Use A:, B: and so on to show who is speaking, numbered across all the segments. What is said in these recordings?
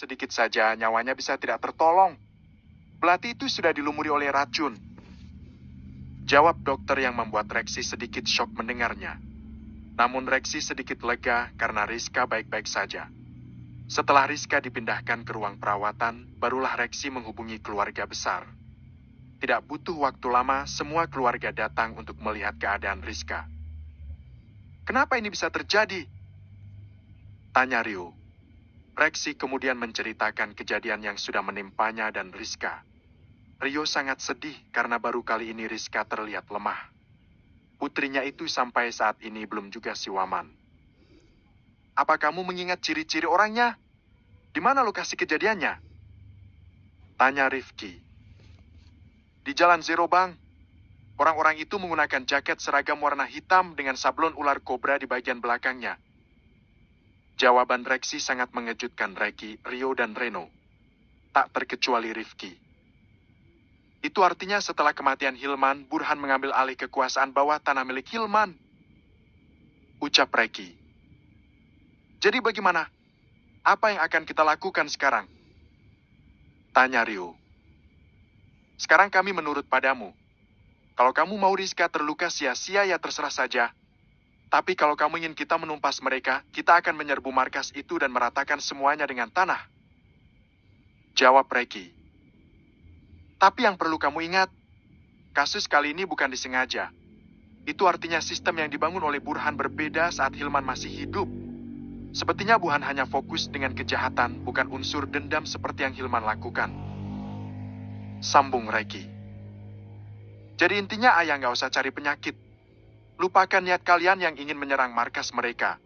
A: sedikit saja nyawanya bisa tidak tertolong. Belati itu sudah dilumuri oleh racun. Jawab dokter yang membuat Rexi sedikit syok mendengarnya. Namun Rexi sedikit lega karena Rizka baik-baik saja. Setelah Rizka dipindahkan ke ruang perawatan, barulah Rexi menghubungi keluarga besar. Tidak butuh waktu lama, semua keluarga datang untuk melihat keadaan Rizka. Kenapa ini bisa terjadi? Tanya Rio. Rexi kemudian menceritakan kejadian yang sudah menimpanya dan Rizka. Rio sangat sedih karena baru kali ini Rizka terlihat lemah. Putrinya itu sampai saat ini belum juga siwaman. Apa kamu mengingat ciri-ciri orangnya? Di mana lokasi kejadiannya? Tanya Rifki. Di Jalan Zero Bang. Orang-orang itu menggunakan jaket seragam warna hitam dengan sablon ular kobra di bagian belakangnya. Jawaban Rexi sangat mengejutkan Reki, Rio, dan Reno. Tak terkecuali Rifki. Itu artinya setelah kematian Hilman, Burhan mengambil alih kekuasaan bawah tanah milik Hilman. Ucap Reki. Jadi bagaimana? Apa yang akan kita lakukan sekarang? Tanya Rio. Sekarang kami menurut padamu. Kalau kamu mau Rizka terluka sia-sia ya terserah saja. Tapi kalau kamu ingin kita menumpas mereka, kita akan menyerbu markas itu dan meratakan semuanya dengan tanah. Jawab Reki. Tapi yang perlu kamu ingat, kasus kali ini bukan disengaja. Itu artinya sistem yang dibangun oleh Burhan berbeda saat Hilman masih hidup. Sepertinya Burhan hanya fokus dengan kejahatan, bukan unsur dendam seperti yang Hilman lakukan. Sambung Reki. Jadi intinya ayah nggak usah cari penyakit. Lupakan niat kalian yang ingin menyerang markas mereka.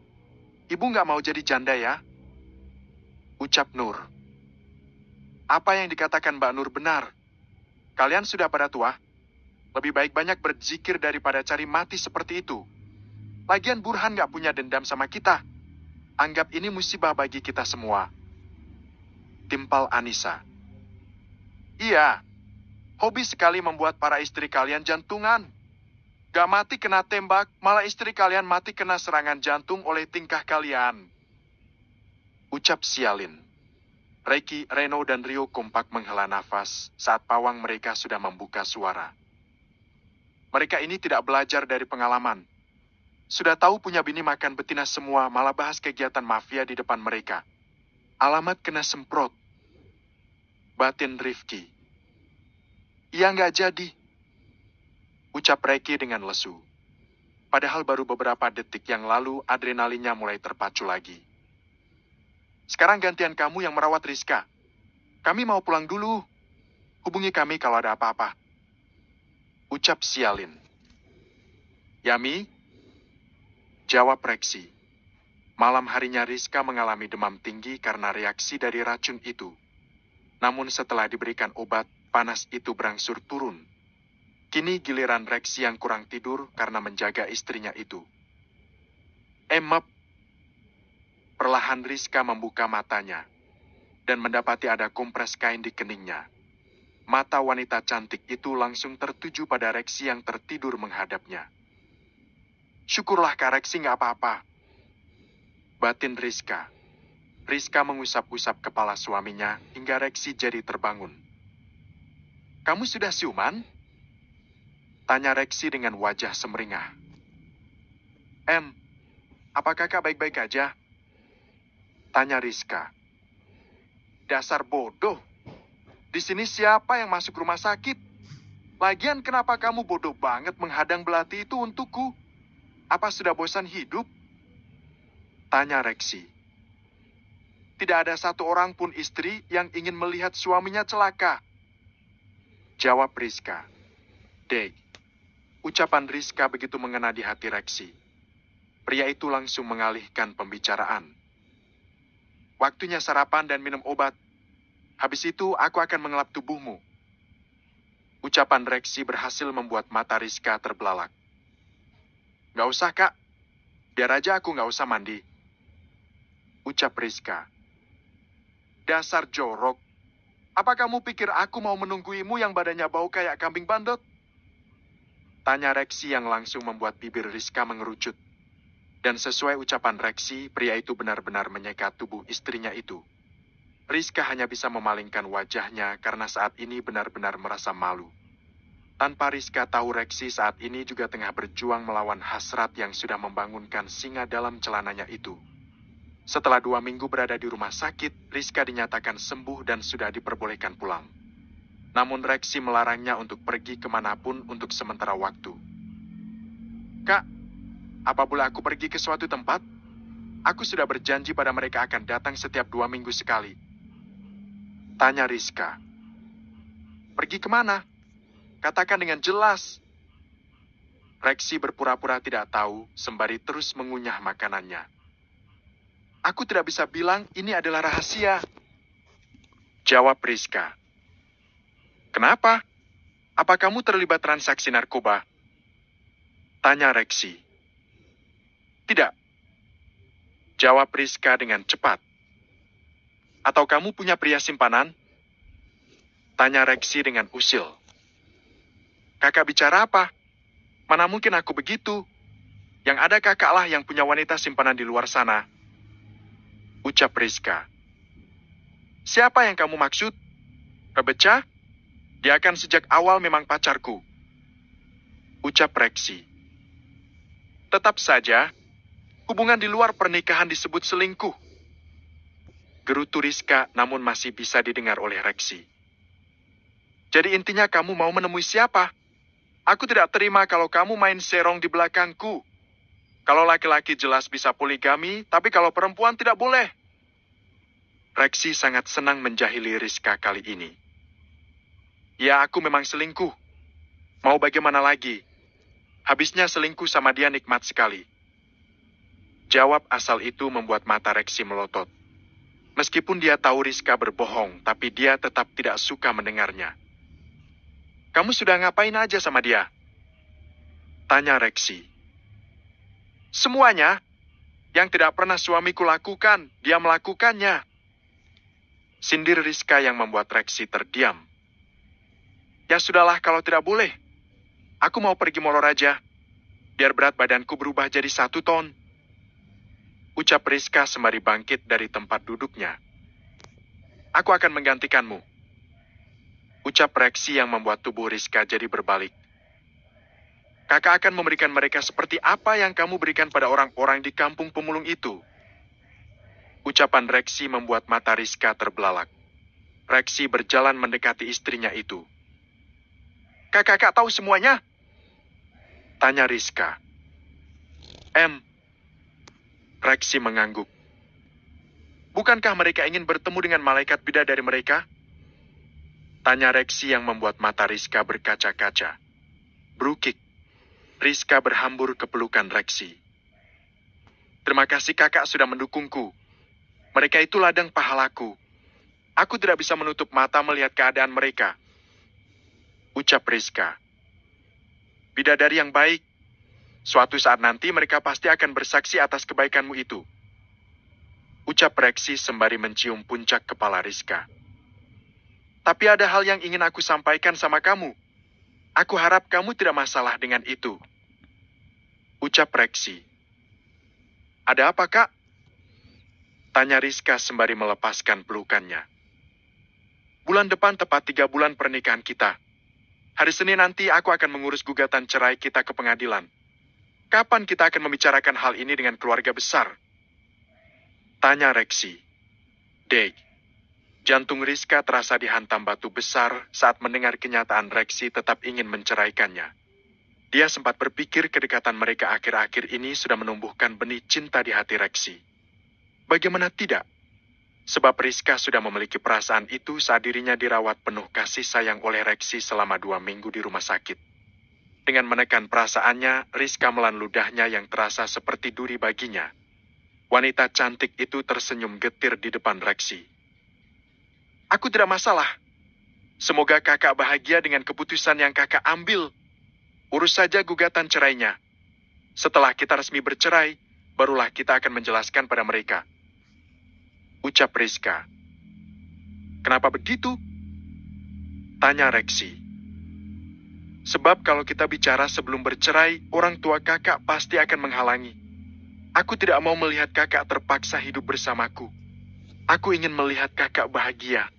A: Ibu nggak mau jadi janda ya? Ucap Nur. Apa yang dikatakan Mbak Nur benar. Kalian sudah pada tua. Lebih baik banyak berzikir daripada cari mati seperti itu. Lagian Burhan nggak punya dendam sama kita. Anggap ini musibah bagi kita semua. Timpal Anissa. Iya. Hobi sekali membuat para istri kalian jantungan. Gak mati kena tembak, malah istri kalian mati kena serangan jantung oleh tingkah kalian. Ucap Sialin. Reki, Reno, dan Rio kompak menghela nafas saat pawang mereka sudah membuka suara. Mereka ini tidak belajar dari pengalaman. Sudah tahu punya bini makan betina semua, malah bahas kegiatan mafia di depan mereka. Alamat kena semprot. Batin Rifki. Iya nggak jadi. Ucap Reki dengan lesu. Padahal baru beberapa detik yang lalu adrenalinnya mulai terpacu lagi. Sekarang gantian kamu yang merawat Rizka. Kami mau pulang dulu. Hubungi kami kalau ada apa-apa. Ucap Sialin. Yami? Jawab Reksi. Malam harinya Rizka mengalami demam tinggi karena reaksi dari racun itu. Namun setelah diberikan obat, panas itu berangsur turun. Kini giliran Reksi yang kurang tidur karena menjaga istrinya itu. Emep. Perlahan Rizka membuka matanya dan mendapati ada kompres kain di keningnya. Mata wanita cantik itu langsung tertuju pada Reksi yang tertidur menghadapnya. Syukurlah Kak Reksi nggak apa-apa. Batin Rizka. Rizka mengusap-usap kepala suaminya hingga Reksi jadi terbangun. Kamu sudah siuman? Tanya Reksi dengan wajah semeringah. Apakah Kak baik-baik aja? Tanya Rizka. Dasar bodoh. Di sini siapa yang masuk rumah sakit? Lagian kenapa kamu bodoh banget menghadang belati itu untukku? Apa sudah bosan hidup? Tanya Reksi. Tidak ada satu orang pun istri yang ingin melihat suaminya celaka. Jawab Rizka. Dek. Ucapan Rizka begitu mengena di hati Reksi. Pria itu langsung mengalihkan pembicaraan. Waktunya sarapan dan minum obat. Habis itu aku akan mengelap tubuhmu. Ucapan Reksi berhasil membuat mata Rizka terbelalak. Gak usah Kak. Biar aja aku gak usah mandi. Ucap Rizka. Dasar jorok. Apa kamu pikir aku mau menungguimu yang badannya bau kayak kambing bandot? Tanya Reksi yang langsung membuat bibir Rizka mengerucut. Dan sesuai ucapan Reksi, pria itu benar-benar menyeka tubuh istrinya itu. Rizka hanya bisa memalingkan wajahnya karena saat ini benar-benar merasa malu. Tanpa Rizka tahu, Reksi saat ini juga tengah berjuang melawan hasrat yang sudah membangunkan singa dalam celananya itu. Setelah 2 minggu berada di rumah sakit, Rizka dinyatakan sembuh dan sudah diperbolehkan pulang. Namun Reksi melarangnya untuk pergi kemanapun untuk sementara waktu. Kak, apa boleh aku pergi ke suatu tempat? Aku sudah berjanji pada mereka akan datang setiap 2 minggu sekali. Tanya Rizka. Pergi kemana? Katakan dengan jelas. Reksi berpura-pura tidak tahu sembari terus mengunyah makanannya. Aku tidak bisa bilang ini adalah rahasia. Jawab Rizka. Kenapa? Apa kamu terlibat transaksi narkoba? Tanya Reksi. Tidak. Jawab Rizka dengan cepat. Atau kamu punya pria simpanan? Tanya Reksi dengan usil. Kakak bicara apa? Mana mungkin aku begitu? Yang ada kakaklah yang punya wanita simpanan di luar sana. Ucap Rizka. Siapa yang kamu maksud? Rebecca? Dia kan sejak awal memang pacarku. Ucap Reksi. Tetap saja, hubungan di luar pernikahan disebut selingkuh. Gerutu Rizka namun masih bisa didengar oleh Reksi. Jadi intinya kamu mau menemui siapa? Aku tidak terima kalau kamu main serong di belakangku. Kalau laki-laki jelas bisa poligami, tapi kalau perempuan tidak boleh. Reksi sangat senang menjahili Rizka kali ini. Ya, aku memang selingkuh. Mau bagaimana lagi? Habisnya selingkuh sama dia nikmat sekali. Jawab asal itu membuat mata Reksi melotot. Meskipun dia tahu Rizka berbohong, tapi dia tetap tidak suka mendengarnya. Kamu sudah ngapain aja sama dia? Tanya Reksi. Semuanya. Yang tidak pernah suamiku lakukan, dia melakukannya. Sindir Rizka yang membuat Reksi terdiam. Ya sudahlah kalau tidak boleh. Aku mau pergi molor aja. Biar berat badanku berubah jadi 1 ton. Ucap Rizka sembari bangkit dari tempat duduknya. Aku akan menggantikanmu. Ucap Reksi yang membuat tubuh Rizka jadi berbalik. Kakak akan memberikan mereka seperti apa yang kamu berikan pada orang-orang di kampung pemulung itu. Ucapan Reksi membuat mata Rizka terbelalak. Reksi berjalan mendekati istrinya itu. Kakak tahu semuanya? Tanya Rizka. Reksi mengangguk. Bukankah mereka ingin bertemu dengan malaikat bidadari mereka? Tanya Reksi yang membuat mata Rizka berkaca-kaca. Berukik. Rizka berhambur ke pelukan Reksi. Terima kasih kakak sudah mendukungku. Mereka itu ladang pahalaku. Aku tidak bisa menutup mata melihat keadaan mereka. Ucap Rizka. Bidadari yang baik. Suatu saat nanti mereka pasti akan bersaksi atas kebaikanmu itu. Ucap Reksi sembari mencium puncak kepala Rizka. Tapi ada hal yang ingin aku sampaikan sama kamu. Aku harap kamu tidak masalah dengan itu. Ucap Reksi. Ada apa, Kak? Tanya Rizka sembari melepaskan pelukannya. Bulan depan tepat 3 bulan pernikahan kita. Hari Senin nanti aku akan mengurus gugatan cerai kita ke pengadilan. Kapan kita akan membicarakan hal ini dengan keluarga besar? Tanya Reksi. Dek. Jantung Rizka terasa dihantam batu besar saat mendengar kenyataan Reksi tetap ingin menceraikannya. Dia sempat berpikir kedekatan mereka akhir-akhir ini sudah menumbuhkan benih cinta di hati Reksi. Bagaimana tidak? Sebab Rizka sudah memiliki perasaan itu saat dirinya dirawat penuh kasih sayang oleh Reksi selama 2 minggu di rumah sakit. Dengan menekan perasaannya, Rizka melan ludahnya yang terasa seperti duri baginya. Wanita cantik itu tersenyum getir di depan Reksi. Aku tidak masalah. Semoga kakak bahagia dengan keputusan yang kakak ambil. Urus saja gugatan cerainya. Setelah kita resmi bercerai, barulah kita akan menjelaskan pada mereka. Ucap Rizka. Kenapa begitu? Tanya Reksi. Sebab kalau kita bicara sebelum bercerai, orang tua kakak pasti akan menghalangi. Aku tidak mau melihat kakak terpaksa hidup bersamaku. Aku ingin melihat kakak bahagia.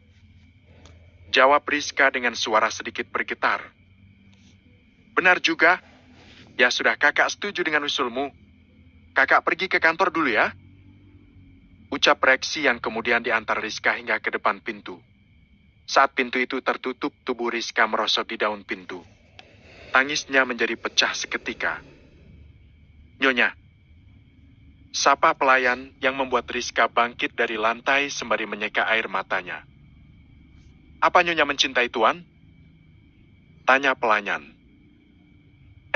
A: Jawab Rizka dengan suara sedikit bergetar. Benar juga. Ya sudah, kakak setuju dengan usulmu. Kakak pergi ke kantor dulu ya. Ucap Reksi yang kemudian diantar Rizka hingga ke depan pintu. Saat pintu itu tertutup, tubuh Rizka merosot di daun pintu. Tangisnya menjadi pecah seketika. Nyonya, sapa pelayan yang membuat Rizka bangkit dari lantai sembari menyeka air matanya. Apa Nyonya mencintai Tuan? Tanya pelayan.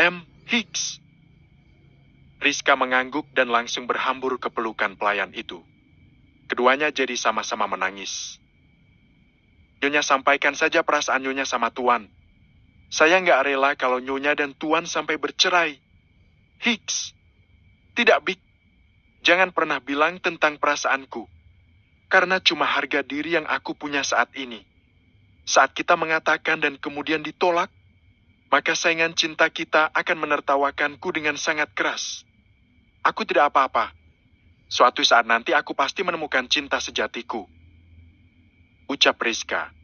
A: M. Hicks. Rizka mengangguk dan langsung berhambur ke pelukan pelayan itu. Keduanya jadi sama-sama menangis. Nyonya sampaikan saja perasaan Nyonya sama Tuan. Saya nggak rela kalau Nyonya dan Tuan sampai bercerai. Hicks, tidak Bik. Jangan pernah bilang tentang perasaanku. Karena cuma harga diri yang aku punya saat ini. Saat kita mengatakan dan kemudian ditolak, maka saingan cinta kita akan menertawakanku dengan sangat keras. Aku tidak apa-apa. Suatu saat nanti aku pasti menemukan cinta sejatiku. Ucap Rizka.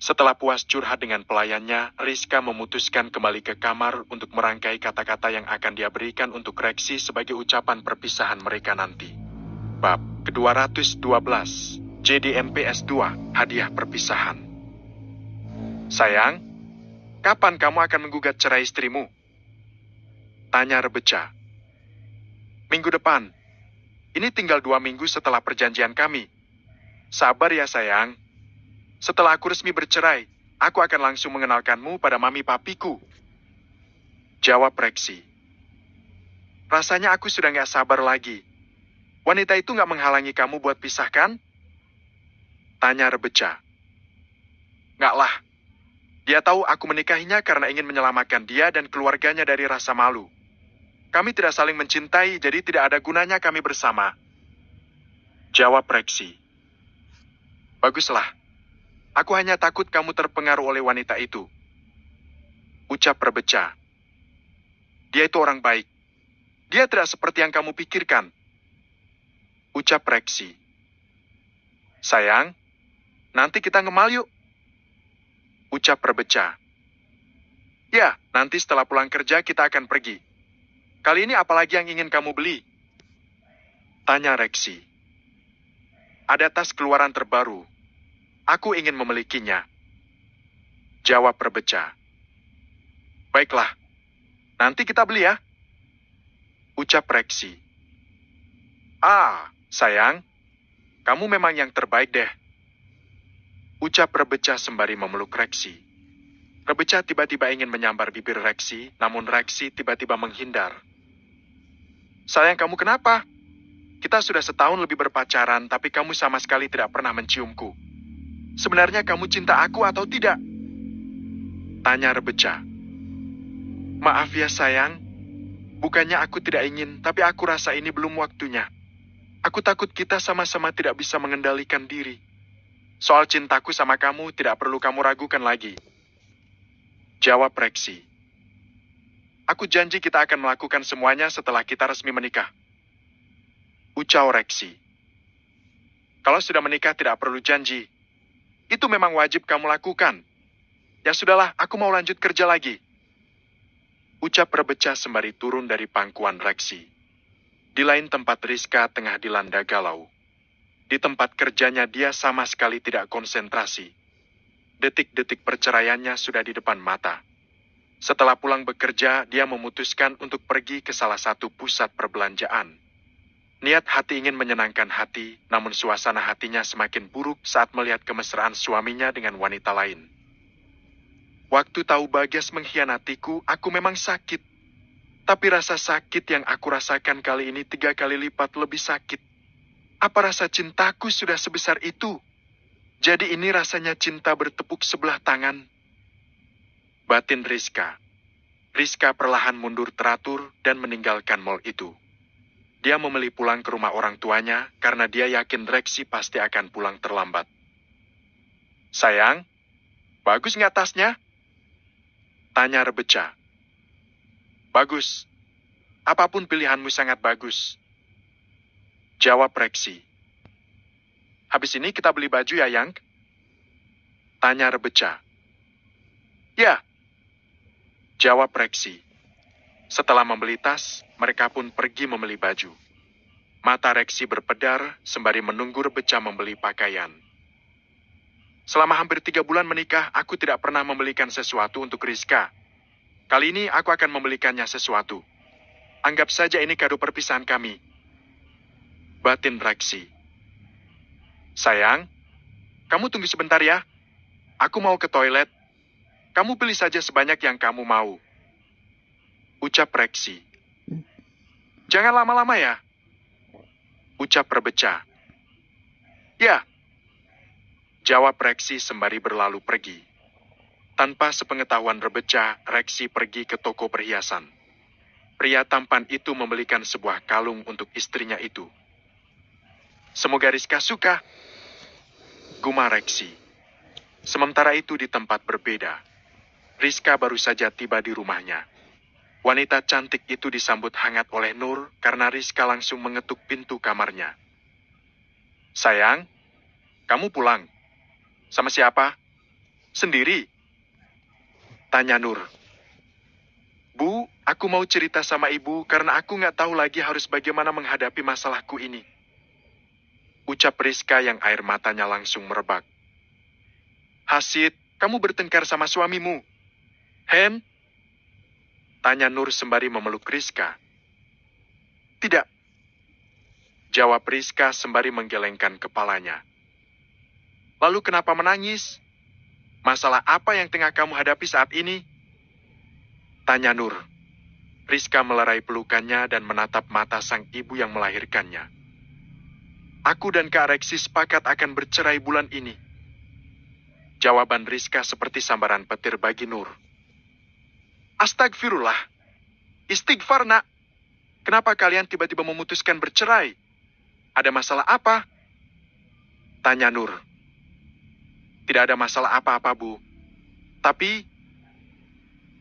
A: Setelah puas curhat dengan pelayannya, Rizka memutuskan kembali ke kamar untuk merangkai kata-kata yang akan dia berikan untuk Reksi sebagai ucapan perpisahan mereka nanti. Bab ke-212, JDMPS 2, hadiah perpisahan. Sayang, kapan kamu akan menggugat cerai istrimu? Tanya Rebeca. Minggu depan. Ini tinggal 2 minggu setelah perjanjian kami. Sabar ya sayang. Setelah aku resmi bercerai, aku akan langsung mengenalkanmu pada mami papiku. Jawab Reksi. Rasanya aku sudah nggak sabar lagi. Wanita itu nggak menghalangi kamu buat pisahkan? Tanya Rebeca. Nggak lah. Dia tahu aku menikahinya karena ingin menyelamatkan dia dan keluarganya dari rasa malu. Kami tidak saling mencintai, jadi tidak ada gunanya kami bersama. Jawab Reksi. Baguslah. Aku hanya takut kamu terpengaruh oleh wanita itu. Ucap Rebeca. Dia itu orang baik. Dia tidak seperti yang kamu pikirkan. Ucap Reksi. Sayang, nanti kita ngemal yuk. Ucap Rebeca. Ya, nanti setelah pulang kerja kita akan pergi. Kali ini apalagi yang ingin kamu beli? Tanya Reksi. Ada tas keluaran terbaru. Aku ingin memilikinya. Jawab Rebeca. Baiklah, nanti kita beli ya. Ucap Reksi. Ah, sayang, kamu memang yang terbaik deh. Ucap Rebeca sembari memeluk Reksi. Rebeca tiba-tiba ingin menyambar bibir Reksi, namun Reksi tiba-tiba menghindar. Sayang, kamu kenapa? Kita sudah setahun lebih berpacaran, tapi kamu sama sekali tidak pernah menciumku. Sebenarnya kamu cinta aku atau tidak? Tanya Rebeca. Maaf ya sayang, bukannya aku tidak ingin, tapi aku rasa ini belum waktunya. Aku takut kita sama-sama tidak bisa mengendalikan diri. Soal cintaku sama kamu tidak perlu kamu ragukan lagi. Jawab Reksi. Aku janji kita akan melakukan semuanya setelah kita resmi menikah. Ucap Reksi. Kalau sudah menikah tidak perlu janji. Itu memang wajib kamu lakukan. Ya sudahlah, aku mau lanjut kerja lagi. Ucap Rebeca sembari turun dari pangkuan Reksi. Di lain tempat Rizka tengah dilanda galau. Di tempat kerjanya dia sama sekali tidak konsentrasi. Detik-detik perceraiannya sudah di depan mata. Setelah pulang bekerja, dia memutuskan untuk pergi ke salah satu pusat perbelanjaan. Niat hati ingin menyenangkan hati, namun suasana hatinya semakin buruk saat melihat kemesraan suaminya dengan wanita lain. Waktu tahu Bagas mengkhianatiku, aku memang sakit. Tapi rasa sakit yang aku rasakan kali ini 3 kali lipat lebih sakit. Apa rasa cintaku sudah sebesar itu? Jadi ini rasanya cinta bertepuk sebelah tangan. Batin Rizka. Rizka perlahan mundur teratur dan meninggalkan mal itu. Dia memilih pulang ke rumah orang tuanya karena dia yakin Reksi pasti akan pulang terlambat. Sayang, bagus nggak tasnya? Tanya Rebeca. Bagus. Apapun pilihanmu sangat bagus. Jawab Reksi. Habis ini kita beli baju ya, Yang? Tanya Rebeca. Ya, jawab Rexy. Setelah membeli tas, mereka pun pergi membeli baju. Mata Rexy berpedar sembari menunggu Rebeca membeli pakaian. Selama hampir 3 bulan menikah, aku tidak pernah membelikan sesuatu untuk Rizka. Kali ini aku akan membelikannya sesuatu. Anggap saja ini kado perpisahan kami. Batin Rexy. Sayang, kamu tunggu sebentar ya. Aku mau ke toilet. Kamu pilih saja sebanyak yang kamu mau. Ucap Rexy. Jangan lama-lama ya. Ucap Rebeca. Ya. Jawab Rexy sembari berlalu pergi. Tanpa sepengetahuan Rebeca, Rexy pergi ke toko perhiasan. Pria tampan itu membelikan sebuah kalung untuk istrinya itu. Semoga Rizka suka. Gumar Rexy. Sementara itu di tempat berbeda. Rizka baru saja tiba di rumahnya. Wanita cantik itu disambut hangat oleh Nur karena Rizka langsung mengetuk pintu kamarnya. Sayang, kamu pulang. Sama siapa? Sendiri? Tanya Nur. Bu, aku mau cerita sama ibu karena aku nggak tahu lagi harus bagaimana menghadapi masalahku ini. Ucap Rizka yang air matanya langsung merebak. Hasid, kamu bertengkar sama suamimu. Hen? Tanya Nur sembari memeluk Rizka. Tidak. Jawab Rizka sembari menggelengkan kepalanya. Lalu kenapa menangis? Masalah apa yang tengah kamu hadapi saat ini? Tanya Nur. Rizka melerai pelukannya dan menatap mata sang ibu yang melahirkannya. Aku dan Kak Rexy sepakat akan bercerai bulan ini. Jawaban Rizka seperti sambaran petir bagi Nur. Astagfirullah. Istighfar, nak. Kenapa kalian tiba-tiba memutuskan bercerai? Ada masalah apa? Tanya Nur. Tidak ada masalah apa-apa, Bu. Tapi,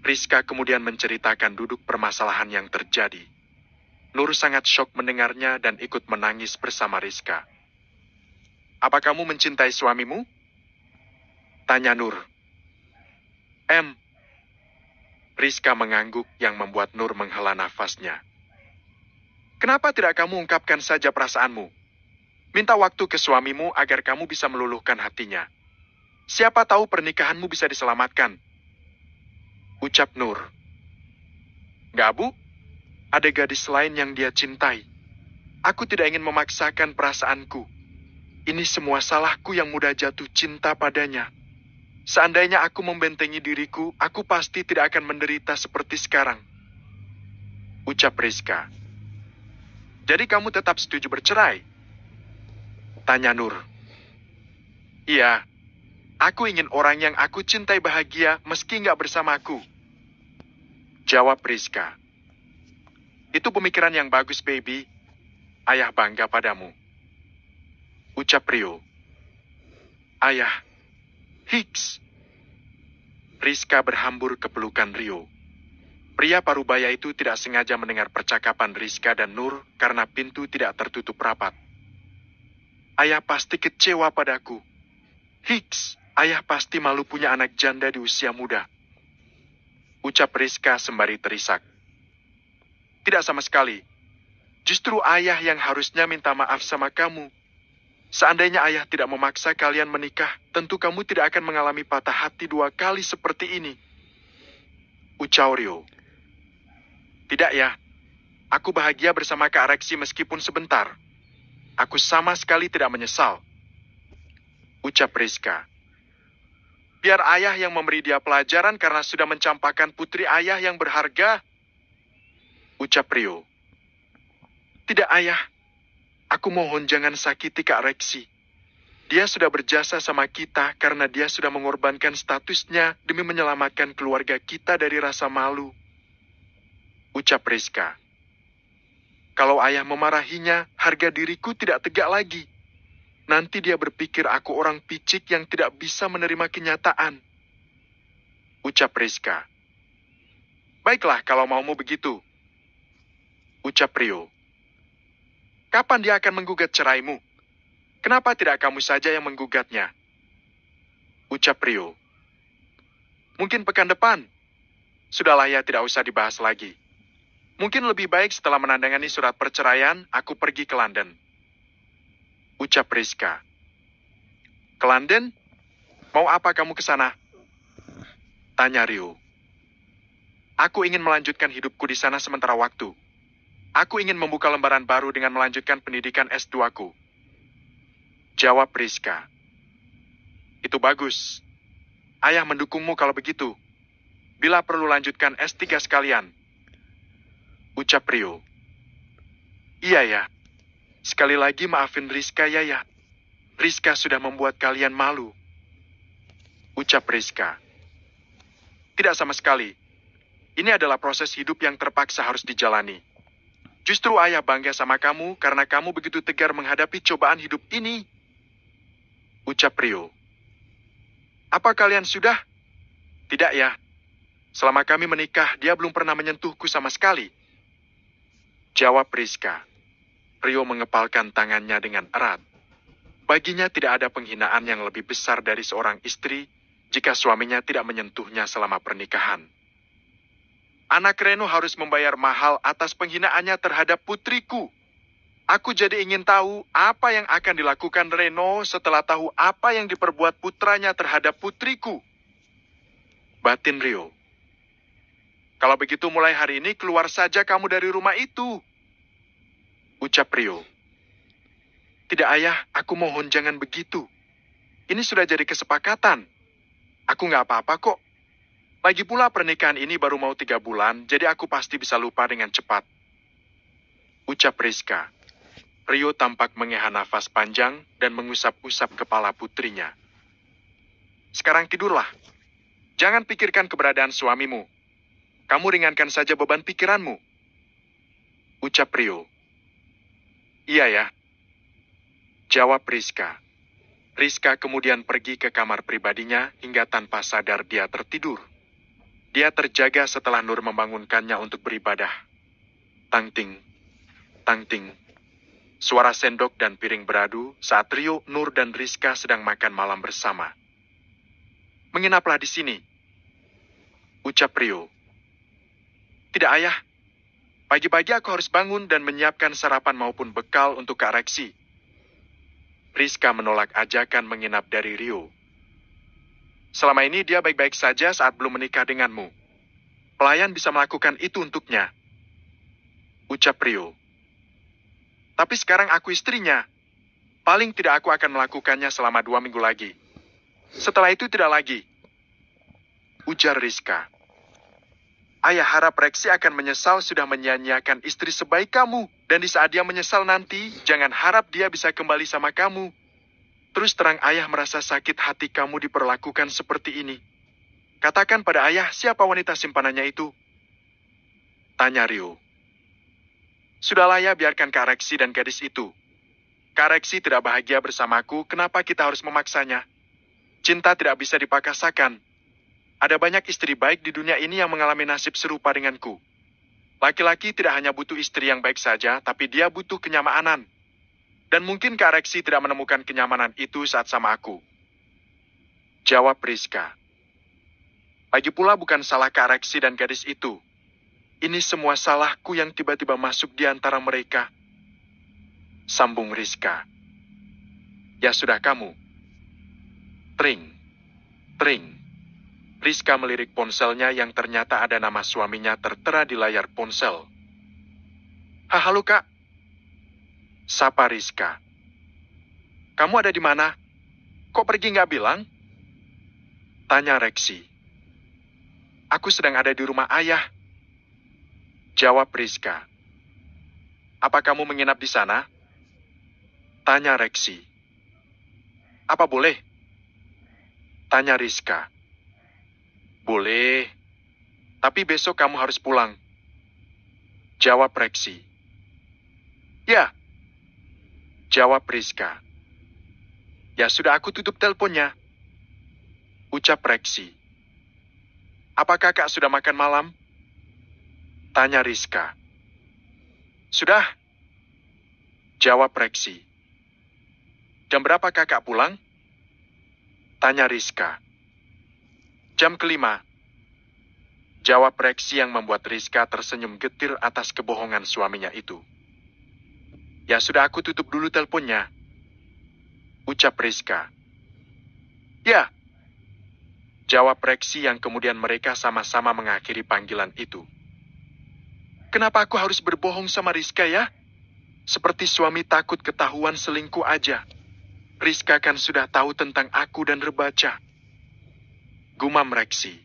A: Rizka kemudian menceritakan duduk permasalahan yang terjadi. Nur sangat syok mendengarnya dan ikut menangis bersama Rizka. Apa kamu mencintai suamimu? Tanya Nur. Rizka mengangguk yang membuat Nur menghela nafasnya. Kenapa tidak kamu ungkapkan saja perasaanmu? Minta waktu ke suamimu agar kamu bisa meluluhkan hatinya. Siapa tahu pernikahanmu bisa diselamatkan. Ucap Nur. Gak, Bu. Ada gadis lain yang dia cintai. Aku tidak ingin memaksakan perasaanku. Ini semua salahku yang mudah jatuh cinta padanya. Seandainya aku membentengi diriku, aku pasti tidak akan menderita seperti sekarang. Ucap Rizka. Jadi kamu tetap setuju bercerai? Tanya Nur. Iya. Aku ingin orang yang aku cintai bahagia meski nggak bersamaku. Jawab Rizka. Itu pemikiran yang bagus, baby. Ayah bangga padamu. Ucap Rio. Ayah. Hiks. Rizka berhambur ke pelukan Rio. Pria parubaya itu tidak sengaja mendengar percakapan Rizka dan Nur karena pintu tidak tertutup rapat. Ayah pasti kecewa padaku. Hiks. Ayah pasti malu punya anak janda di usia muda. Ucap Rizka sembari terisak. Tidak sama sekali. Justru ayah yang harusnya minta maaf sama kamu. Seandainya ayah tidak memaksa kalian menikah, tentu kamu tidak akan mengalami patah hati 2 kali seperti ini. Ucap Rio. Tidak ya. Aku bahagia bersama Kak Rexy meskipun sebentar. Aku sama sekali tidak menyesal. Ucap Rizka. Biar ayah yang memberi dia pelajaran karena sudah mencampakkan putri ayah yang berharga. Ucap Rio. Tidak, ayah. Aku mohon jangan sakiti Kak Rexy. Dia sudah berjasa sama kita karena dia sudah mengorbankan statusnya demi menyelamatkan keluarga kita dari rasa malu. Ucap Rizka. Kalau ayah memarahinya, harga diriku tidak tegak lagi. Nanti dia berpikir aku orang picik yang tidak bisa menerima kenyataan. Ucap Rizka. Baiklah kalau maumu begitu. Ucap Rio. Kapan dia akan menggugat ceraimu? Kenapa tidak kamu saja yang menggugatnya? Ucap Rio. Mungkin pekan depan. Sudahlah ya, tidak usah dibahas lagi. Mungkin lebih baik setelah menandatangani surat perceraian, aku pergi ke London. Ucap Rizka. Ke London? Mau apa kamu ke sana? Tanya Rio. Aku ingin melanjutkan hidupku di sana sementara waktu. Aku ingin membuka lembaran baru dengan melanjutkan pendidikan S2-ku. Jawab Rizka. Itu bagus. Ayah mendukungmu kalau begitu. Bila perlu lanjutkan S3 sekalian. Ucap Rio. Iya ya. Sekali lagi maafin Rizka ya. Rizka sudah membuat kalian malu. Ucap Rizka. Tidak sama sekali. Ini adalah proses hidup yang terpaksa harus dijalani. Justru ayah bangga sama kamu karena kamu begitu tegar menghadapi cobaan hidup ini. Ucap Rio. Apa kalian sudah? Tidak ya. Selama kami menikah, dia belum pernah menyentuhku sama sekali. Jawab Rizka. Rio mengepalkan tangannya dengan erat. Baginya tidak ada penghinaan yang lebih besar dari seorang istri jika suaminya tidak menyentuhnya selama pernikahan. Anak Reno harus membayar mahal atas penghinaannya terhadap putriku. Aku jadi ingin tahu apa yang akan dilakukan Reno setelah tahu apa yang diperbuat putranya terhadap putriku. Batin Rio. Kalau begitu mulai hari ini keluar saja kamu dari rumah itu. Ucap Rio. Tidak ayah, aku mohon jangan begitu. Ini sudah jadi kesepakatan. Aku nggak apa-apa kok. Lagi pula pernikahan ini baru mau 3 bulan, jadi aku pasti bisa lupa dengan cepat. Ucap Rizka. Rio tampak menghela nafas panjang dan mengusap-usap kepala putrinya. Sekarang tidurlah. Jangan pikirkan keberadaan suamimu. Kamu ringankan saja beban pikiranmu. Ucap Rio. Iya ya. Jawab Rizka. Rizka kemudian pergi ke kamar pribadinya hingga tanpa sadar dia tertidur. Dia terjaga setelah Nur membangunkannya untuk beribadah. Tang-ting, tang-ting. Suara sendok dan piring beradu saat Rio, Nur, dan Rizka sedang makan malam bersama. Menginaplah di sini. Ucap Rio. Tidak ayah. Pagi-pagi aku harus bangun dan menyiapkan sarapan maupun bekal untuk Kak Reksi. Rizka menolak ajakan menginap dari Rio. Selama ini dia baik-baik saja saat belum menikah denganmu. Pelayan bisa melakukan itu untuknya. Ucap Rio. Tapi sekarang aku istrinya. Paling tidak aku akan melakukannya selama 2 minggu lagi. Setelah itu tidak lagi. Ujar Rizka. Ayah harap Reksi akan menyesal sudah menyia-nyiakan istri sebaik kamu. Dan di saat dia menyesal nanti, jangan harap dia bisa kembali sama kamu. Terus terang ayah merasa sakit hati kamu diperlakukan seperti ini. Katakan pada ayah siapa wanita simpanannya itu. Tanya Rio. Sudahlah ya, biarkan Kak Reksi dan gadis itu. Kak Reksi tidak bahagia bersamaku, kenapa kita harus memaksanya? Cinta tidak bisa dipaksakan. Ada banyak istri baik di dunia ini yang mengalami nasib serupa denganku. Laki-laki tidak hanya butuh istri yang baik saja, tapi dia butuh kenyamanan. Dan mungkin Kak Reksi tidak menemukan kenyamanan itu saat sama aku. Jawab Rizka. Lagi pula bukan salah Kak Reksi dan gadis itu. Ini semua salahku yang tiba-tiba masuk di antara mereka. Sambung Rizka. Ya sudah kamu. Tring. Tring. Rizka melirik ponselnya yang ternyata ada nama suaminya tertera di layar ponsel. Halo Kak. Sapa Rizka. Kamu ada di mana? Kok pergi nggak bilang? Tanya Reksi. Aku sedang ada di rumah ayah. Jawab Rizka. Apa kamu menginap di sana? Tanya Reksi. Apa boleh? Tanya Rizka. Boleh. Tapi besok kamu harus pulang. Jawab Reksi. Ya. Jawab Rizka. Ya sudah, aku tutup teleponnya. Ucap Reksi. Apakah Kak sudah makan malam? Tanya Rizka. Sudah. Jawab Reksi. Jam berapa kakak pulang? Tanya Rizka. Jam kelima. Jawab Reksi yang membuat Rizka tersenyum getir atas kebohongan suaminya itu. Ya sudah, aku tutup dulu teleponnya, ucap Rizka. Ya, jawab Reksi yang kemudian mereka sama-sama mengakhiri panggilan itu. Kenapa aku harus berbohong sama Rizka ya? Seperti suami takut ketahuan selingkuh aja. Rizka kan sudah tahu tentang aku dan Rebaca. Gumam Reksi.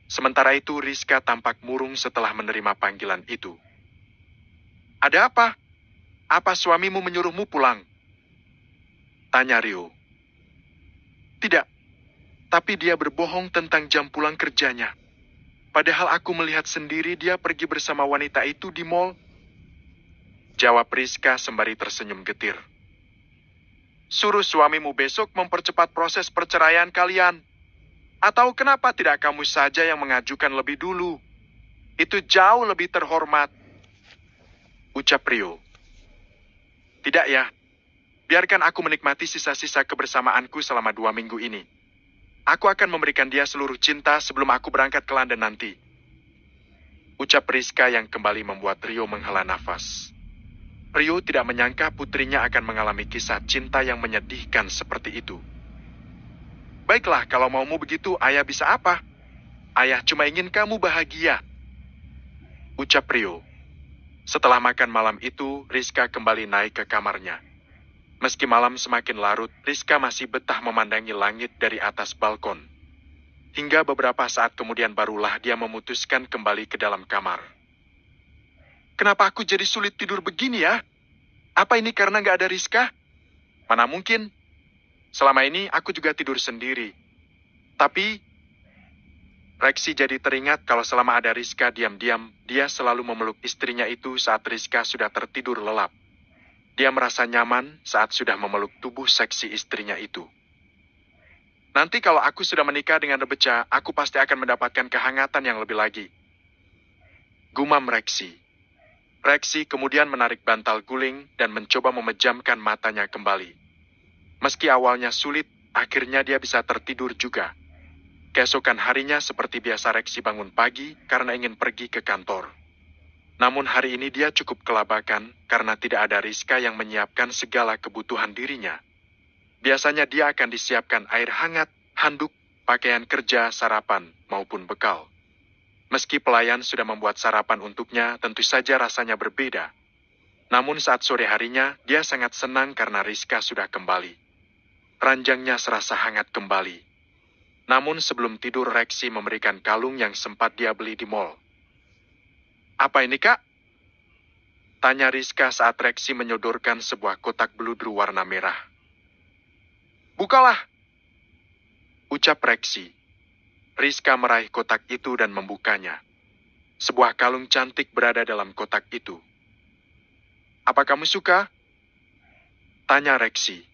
A: Sementara itu Rizka tampak murung setelah menerima panggilan itu. Ada apa? Apa suamimu menyuruhmu pulang? Tanya Rio. Tidak, tapi dia berbohong tentang jam pulang kerjanya. Padahal aku melihat sendiri dia pergi bersama wanita itu di mall. Jawab Rizka sembari tersenyum getir. Suruh suamimu besok mempercepat proses perceraian kalian. Atau kenapa tidak kamu saja yang mengajukan lebih dulu? Itu jauh lebih terhormat, ucap Rio. Tidak ya, biarkan aku menikmati sisa-sisa kebersamaanku selama 2 minggu ini. Aku akan memberikan dia seluruh cinta sebelum aku berangkat ke London nanti, ucap Rizka yang kembali membuat Rio menghela nafas. Rio tidak menyangka putrinya akan mengalami kisah cinta yang menyedihkan seperti itu. Baiklah, kalau maumu begitu, ayah bisa apa? Ayah cuma ingin kamu bahagia, ucap Rio. Setelah makan malam itu, Rizka kembali naik ke kamarnya. Meski malam semakin larut, Rizka masih betah memandangi langit dari atas balkon. Hingga beberapa saat kemudian barulah dia memutuskan kembali ke dalam kamar. Kenapa aku jadi sulit tidur begini ya? Apa ini karena nggak ada Rizka? Mana mungkin? Selama ini aku juga tidur sendiri. Tapi Reksi jadi teringat kalau selama ada Rizka diam-diam, dia selalu memeluk istrinya itu saat Rizka sudah tertidur lelap. Dia merasa nyaman saat sudah memeluk tubuh seksi istrinya itu. Nanti kalau aku sudah menikah dengan Rebeca, aku pasti akan mendapatkan kehangatan yang lebih lagi, gumam Reksi. Reksi kemudian menarik bantal guling dan mencoba memejamkan matanya kembali. Meski awalnya sulit, akhirnya dia bisa tertidur juga. Keesokan harinya seperti biasa Reksi bangun pagi karena ingin pergi ke kantor. Namun hari ini dia cukup kelabakan karena tidak ada Rizka yang menyiapkan segala kebutuhan dirinya. Biasanya dia akan disiapkan air hangat, handuk, pakaian kerja, sarapan, maupun bekal. Meski pelayan sudah membuat sarapan untuknya, tentu saja rasanya berbeda. Namun saat sore harinya, dia sangat senang karena Rizka sudah kembali. Ranjangnya serasa hangat kembali. Namun sebelum tidur Reksi memberikan kalung yang sempat dia beli di mall. Apa ini, Kak? Tanya Rizka saat Reksi menyodorkan sebuah kotak beludru warna merah. Bukalah, ucap Reksi. Rizka meraih kotak itu dan membukanya. Sebuah kalung cantik berada dalam kotak itu. Apa kamu suka? Tanya Reksi.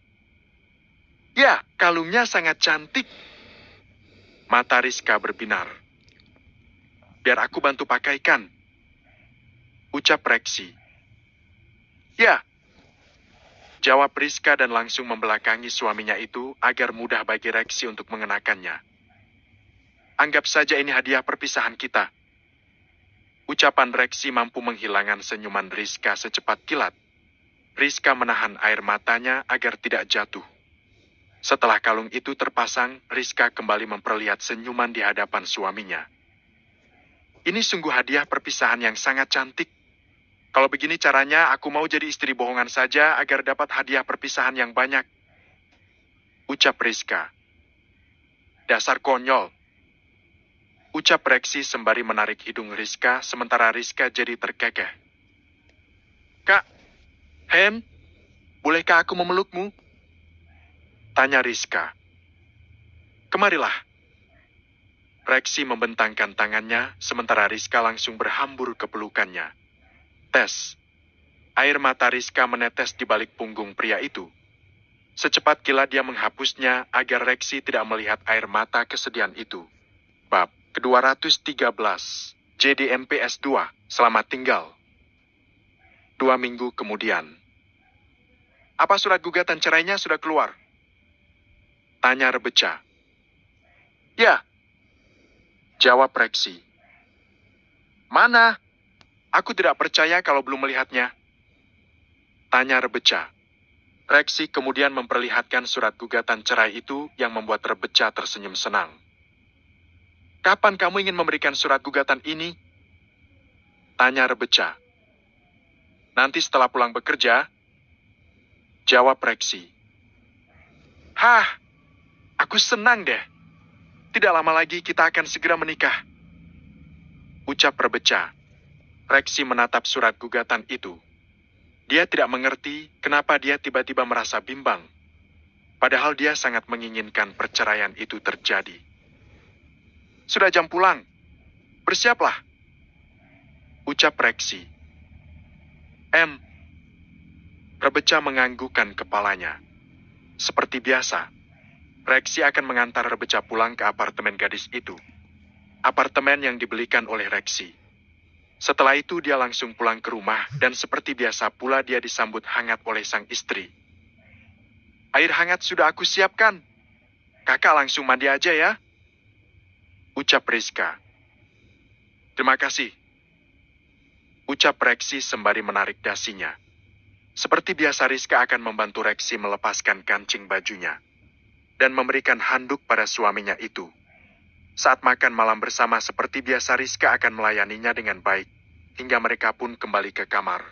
A: Ya, kalungnya sangat cantik. Mata Rizka berbinar. Biar aku bantu pakaikan, ucap Reksi. Ya, jawab Rizka dan langsung membelakangi suaminya itu agar mudah bagi Reksi untuk mengenakannya. Anggap saja ini hadiah perpisahan kita. Ucapan Reksi mampu menghilangkan senyuman Rizka secepat kilat. Rizka menahan air matanya agar tidak jatuh. Setelah kalung itu terpasang, Rizka kembali memperlihat senyuman di hadapan suaminya. Ini sungguh hadiah perpisahan yang sangat cantik. Kalau begini caranya, aku mau jadi istri bohongan saja agar dapat hadiah perpisahan yang banyak, ucap Rizka. Dasar konyol, ucap Reksi sembari menarik hidung Rizka sementara Rizka jadi terkekeh. Kak, Hen, bolehkah aku memelukmu? Tanya Rizka. Kemarilah. Reksi membentangkan tangannya sementara Rizka langsung berhambur ke pelukannya. Tes. Air mata Rizka menetes di balik punggung pria itu. Secepat kilat dia menghapusnya agar Reksi tidak melihat air mata kesedihan itu. Bab ke-213, JDMPS 2, selamat tinggal. 2 minggu kemudian. Apa surat gugatan cerainya sudah keluar? Tanya Rebeca. Ya, jawab Reksi. Mana? Aku tidak percaya kalau belum melihatnya. Tanya Rebeca. Reksi kemudian memperlihatkan surat gugatan cerai itu yang membuat Rebeca tersenyum senang. Kapan kamu ingin memberikan surat gugatan ini? Tanya Rebeca. Nanti setelah pulang bekerja, jawab Reksi. Hah, aku senang deh. Tidak lama lagi kita akan segera menikah. Ucap Rebeca. Reksi menatap surat gugatan itu. Dia tidak mengerti kenapa dia tiba-tiba merasa bimbang. Padahal dia sangat menginginkan perceraian itu terjadi. Sudah jam pulang. Bersiaplah. Ucap Reksi. Rebeca menganggukkan kepalanya. Seperti biasa, Reksi akan mengantar Rebeca pulang ke apartemen gadis itu. Apartemen yang dibelikan oleh Reksi. Setelah itu dia langsung pulang ke rumah dan seperti biasa pula dia disambut hangat oleh sang istri. Air hangat sudah aku siapkan. Kakak langsung mandi aja ya. Ucap Rizka. Terima kasih. Ucap Reksi sembari menarik dasinya. Seperti biasa Rizka akan membantu Reksi melepaskan kancing bajunya. Dan memberikan handuk pada suaminya itu. Saat makan malam bersama seperti biasa Rizka akan melayaninya dengan baik, hingga mereka pun kembali ke kamar.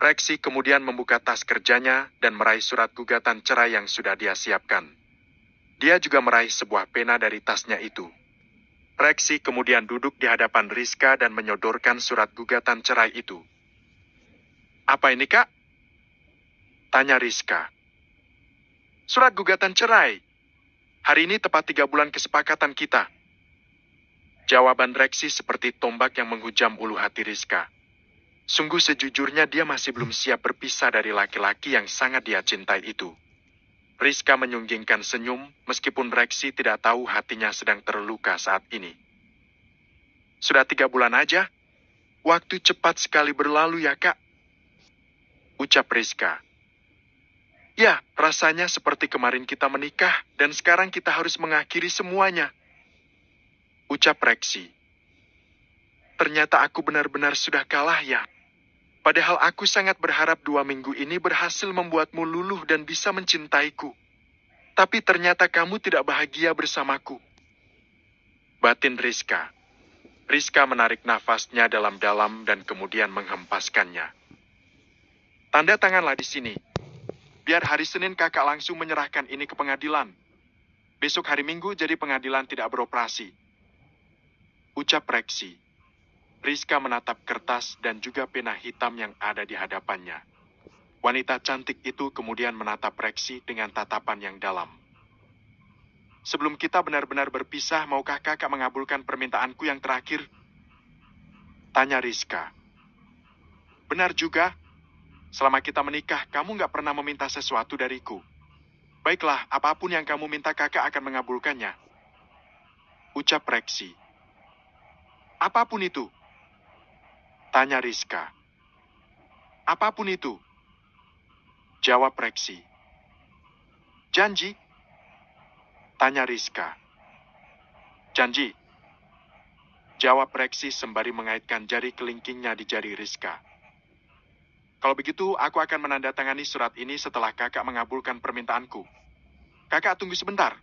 A: Reksi kemudian membuka tas kerjanya dan meraih surat gugatan cerai yang sudah dia siapkan. Dia juga meraih sebuah pena dari tasnya itu. Reksi kemudian duduk di hadapan Rizka dan menyodorkan surat gugatan cerai itu. Apa ini, Kak? Tanya Rizka. Surat gugatan cerai. Hari ini tepat 3 bulan kesepakatan kita. Jawaban Reksi seperti tombak yang menghujam ulu hati Rizka. Sungguh sejujurnya dia masih belum siap berpisah dari laki-laki yang sangat dia cintai itu. Rizka menyunggingkan senyum meskipun Reksi tidak tahu hatinya sedang terluka saat ini. Sudah 3 bulan aja? Waktu cepat sekali berlalu ya, Kak. Ucap Rizka. Ya, rasanya seperti kemarin kita menikah dan sekarang kita harus mengakhiri semuanya. Ucap Reksi. Ternyata aku benar-benar sudah kalah ya. Padahal aku sangat berharap 2 minggu ini berhasil membuatmu luluh dan bisa mencintaiku. Tapi ternyata kamu tidak bahagia bersamaku. Batin Rizka. Rizka menarik nafasnya dalam-dalam dan kemudian menghempaskannya. Tanda tanganlah di sini. Biar hari Senin kakak langsung menyerahkan ini ke pengadilan. Besok hari Minggu jadi pengadilan tidak beroperasi. Ucap Reksi. Rizka menatap kertas dan juga pena hitam yang ada di hadapannya. Wanita cantik itu kemudian menatap Reksi dengan tatapan yang dalam. Sebelum kita benar-benar berpisah, maukah kakak mengabulkan permintaanku yang terakhir? Tanya Rizka. Benar juga. Selama kita menikah, kamu nggak pernah meminta sesuatu dariku. Baiklah, apapun yang kamu minta kakak akan mengabulkannya. Ucap Reksi. Apapun itu? Tanya Rizka. Apapun itu? Jawab Reksi. Janji? Tanya Rizka. Janji. Jawab Reksi sembari mengaitkan jari kelingkingnya di jari Rizka. Kalau begitu, aku akan menandatangani surat ini setelah kakak mengabulkan permintaanku. Kakak tunggu sebentar.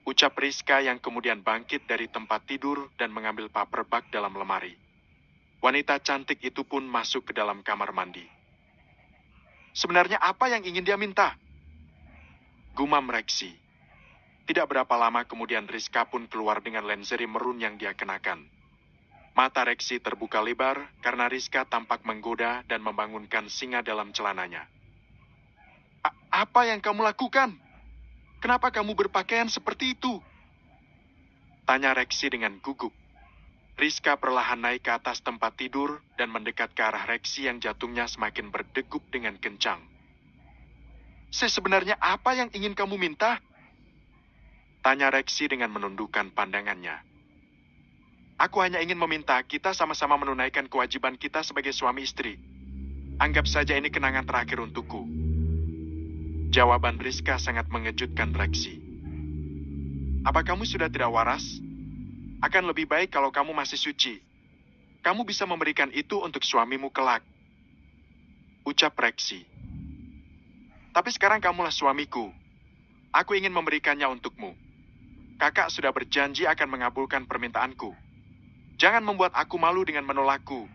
A: Ucap Rizka yang kemudian bangkit dari tempat tidur dan mengambil paper bag dalam lemari. Wanita cantik itu pun masuk ke dalam kamar mandi. Sebenarnya apa yang ingin dia minta? Gumam Reksi. Tidak berapa lama kemudian Rizka pun keluar dengan lingerie merun yang dia kenakan. Mata Reksi terbuka lebar karena Rizka tampak menggoda dan membangunkan singa dalam celananya. Apa yang kamu lakukan? Kenapa kamu berpakaian seperti itu? Tanya Reksi dengan gugup. Rizka perlahan naik ke atas tempat tidur dan mendekat ke arah Reksi yang jantungnya semakin berdegup dengan kencang. Sebenarnya apa yang ingin kamu minta? Tanya Reksi dengan menundukkan pandangannya. Aku hanya ingin meminta kita sama-sama menunaikan kewajiban kita sebagai suami istri. Anggap saja ini kenangan terakhir untukku. Jawaban Rizka sangat mengejutkan Rexy. Apa kamu sudah tidak waras? Akan lebih baik kalau kamu masih suci. Kamu bisa memberikan itu untuk suamimu kelak. Ucap Rexy. Tapi sekarang kamulah suamiku. Aku ingin memberikannya untukmu. Kakak sudah berjanji akan mengabulkan permintaanku. Jangan membuat aku malu dengan menolakku.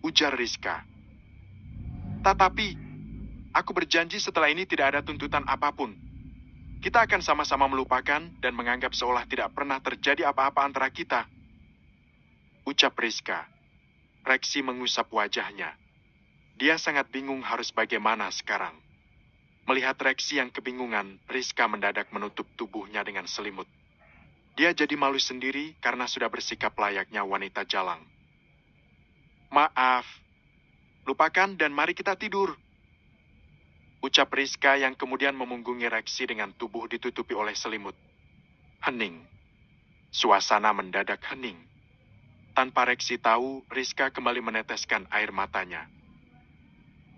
A: Ujar Rizka. Tetapi, aku berjanji setelah ini tidak ada tuntutan apapun. Kita akan sama-sama melupakan dan menganggap seolah tidak pernah terjadi apa-apa antara kita. Ucap Rizka. Rexy mengusap wajahnya. Dia sangat bingung harus bagaimana sekarang. Melihat Rexy yang kebingungan, Rizka mendadak menutup tubuhnya dengan selimut. Dia jadi malu sendiri karena sudah bersikap layaknya wanita jalang. Maaf. Lupakan dan mari kita tidur. Ucap Rizka yang kemudian memunggungi Rexy dengan tubuh ditutupi oleh selimut. Hening. Suasana mendadak hening. Tanpa Rexy tahu, Rizka kembali meneteskan air matanya.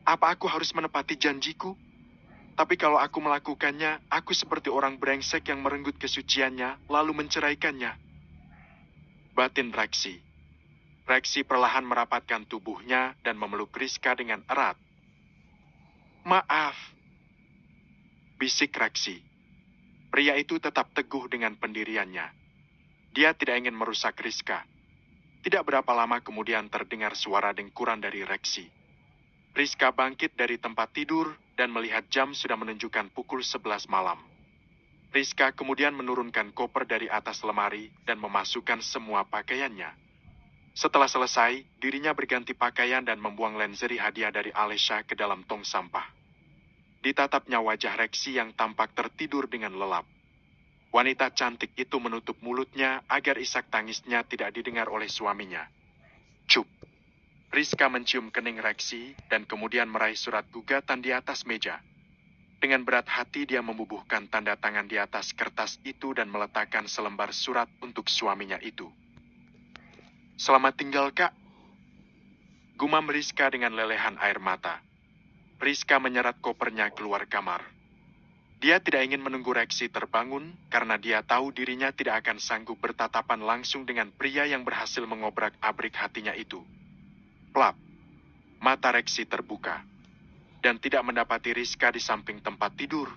A: Apa aku harus menepati janjiku? Tapi kalau aku melakukannya, aku seperti orang brengsek yang merenggut kesuciannya, lalu menceraikannya. Batin Rexy. Rexy perlahan merapatkan tubuhnya dan memeluk Rizka dengan erat. Maaf. Bisik Rexy. Pria itu tetap teguh dengan pendiriannya. Dia tidak ingin merusak Rizka. Tidak berapa lama kemudian terdengar suara dengkuran dari Rexy. Rizka bangkit dari tempat tidur dan melihat jam sudah menunjukkan pukul 11 malam. Rizka kemudian menurunkan koper dari atas lemari dan memasukkan semua pakaiannya. Setelah selesai, dirinya berganti pakaian dan membuang lingerie hadiah dari Alesha ke dalam tong sampah. Ditatapnya wajah Rexy yang tampak tertidur dengan lelap. Wanita cantik itu menutup mulutnya agar isak tangisnya tidak didengar oleh suaminya. Cup. Rizka mencium kening Rexy dan kemudian meraih surat gugatan di atas meja. Dengan berat hati dia membubuhkan tanda tangan di atas kertas itu dan meletakkan selembar surat untuk suaminya itu. Selamat tinggal, Kak. Gumam Rizka dengan lelehan air mata. Rizka menyeret kopernya keluar kamar. Dia tidak ingin menunggu Rexy terbangun karena dia tahu dirinya tidak akan sanggup bertatapan langsung dengan pria yang berhasil mengobrak-abrik hatinya itu. Plap. Mata Rexy terbuka. Dan tidak mendapati Rizka di samping tempat tidur.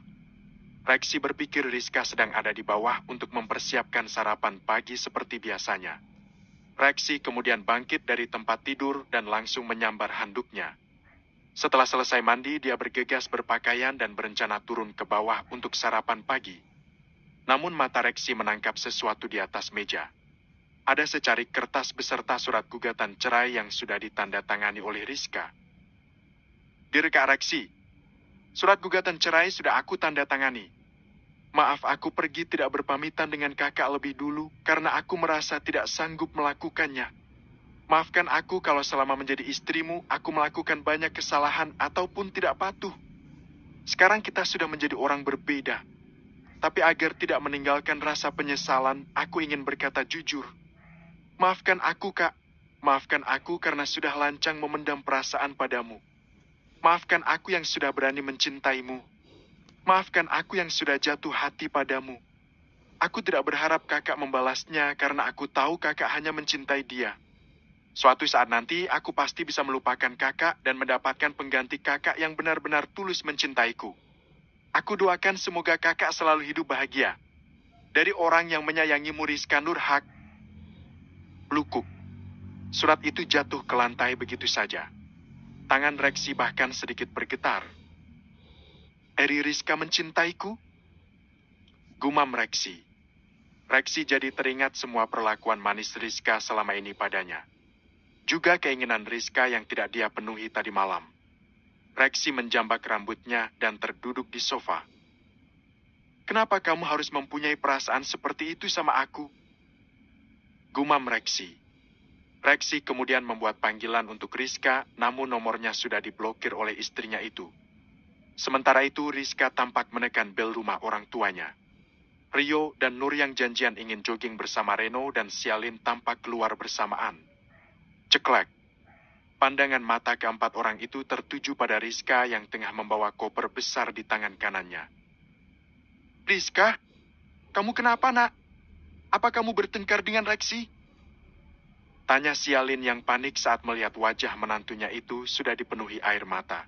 A: Rexy berpikir Rizka sedang ada di bawah untuk mempersiapkan sarapan pagi seperti biasanya. Rexy kemudian bangkit dari tempat tidur dan langsung menyambar handuknya. Setelah selesai mandi, dia bergegas berpakaian dan berencana turun ke bawah untuk sarapan pagi. Namun mata Rexy menangkap sesuatu di atas meja. Ada secarik kertas beserta surat gugatan cerai yang sudah ditandatangani oleh Rizka. Dear Kak Rexy, surat gugatan cerai sudah aku tandatangani. Maaf aku pergi tidak berpamitan dengan kakak lebih dulu karena aku merasa tidak sanggup melakukannya. Maafkan aku kalau selama menjadi istrimu, aku melakukan banyak kesalahan ataupun tidak patuh. Sekarang kita sudah menjadi orang berbeda. Tapi agar tidak meninggalkan rasa penyesalan, aku ingin berkata jujur. Maafkan aku, Kak. Maafkan aku karena sudah lancang memendam perasaan padamu. Maafkan aku yang sudah berani mencintaimu. Maafkan aku yang sudah jatuh hati padamu. Aku tidak berharap kakak membalasnya karena aku tahu kakak hanya mencintai dia. Suatu saat nanti, aku pasti bisa melupakan kakak dan mendapatkan pengganti kakak yang benar-benar tulus mencintaiku. Aku doakan semoga kakak selalu hidup bahagia. Dari orang yang menyayangimu Rizka Nurhak. Blukuk. Surat itu jatuh ke lantai begitu saja. Tangan Rexy bahkan sedikit bergetar. Eri Rizka mencintaiku? Gumam Rexy. Rexy jadi teringat semua perlakuan manis Rizka selama ini padanya. Juga keinginan Rizka yang tidak dia penuhi tadi malam. Rexy menjambak rambutnya dan terduduk di sofa. Kenapa kamu harus mempunyai perasaan seperti itu sama aku? Gumam Rexy. Rexy kemudian membuat panggilan untuk Rizka, namun nomornya sudah diblokir oleh istrinya itu. Sementara itu, Rizka tampak menekan bel rumah orang tuanya. Rio dan Nur yang janjian ingin jogging bersama Reno dan Sialin tampak keluar bersamaan. Ceklek. Pandangan mata keempat orang itu tertuju pada Rizka yang tengah membawa koper besar di tangan kanannya. Rizka, kamu kenapa, nak? Apa kamu bertengkar dengan Rexy? Tanya Sialin yang panik saat melihat wajah menantunya itu sudah dipenuhi air mata.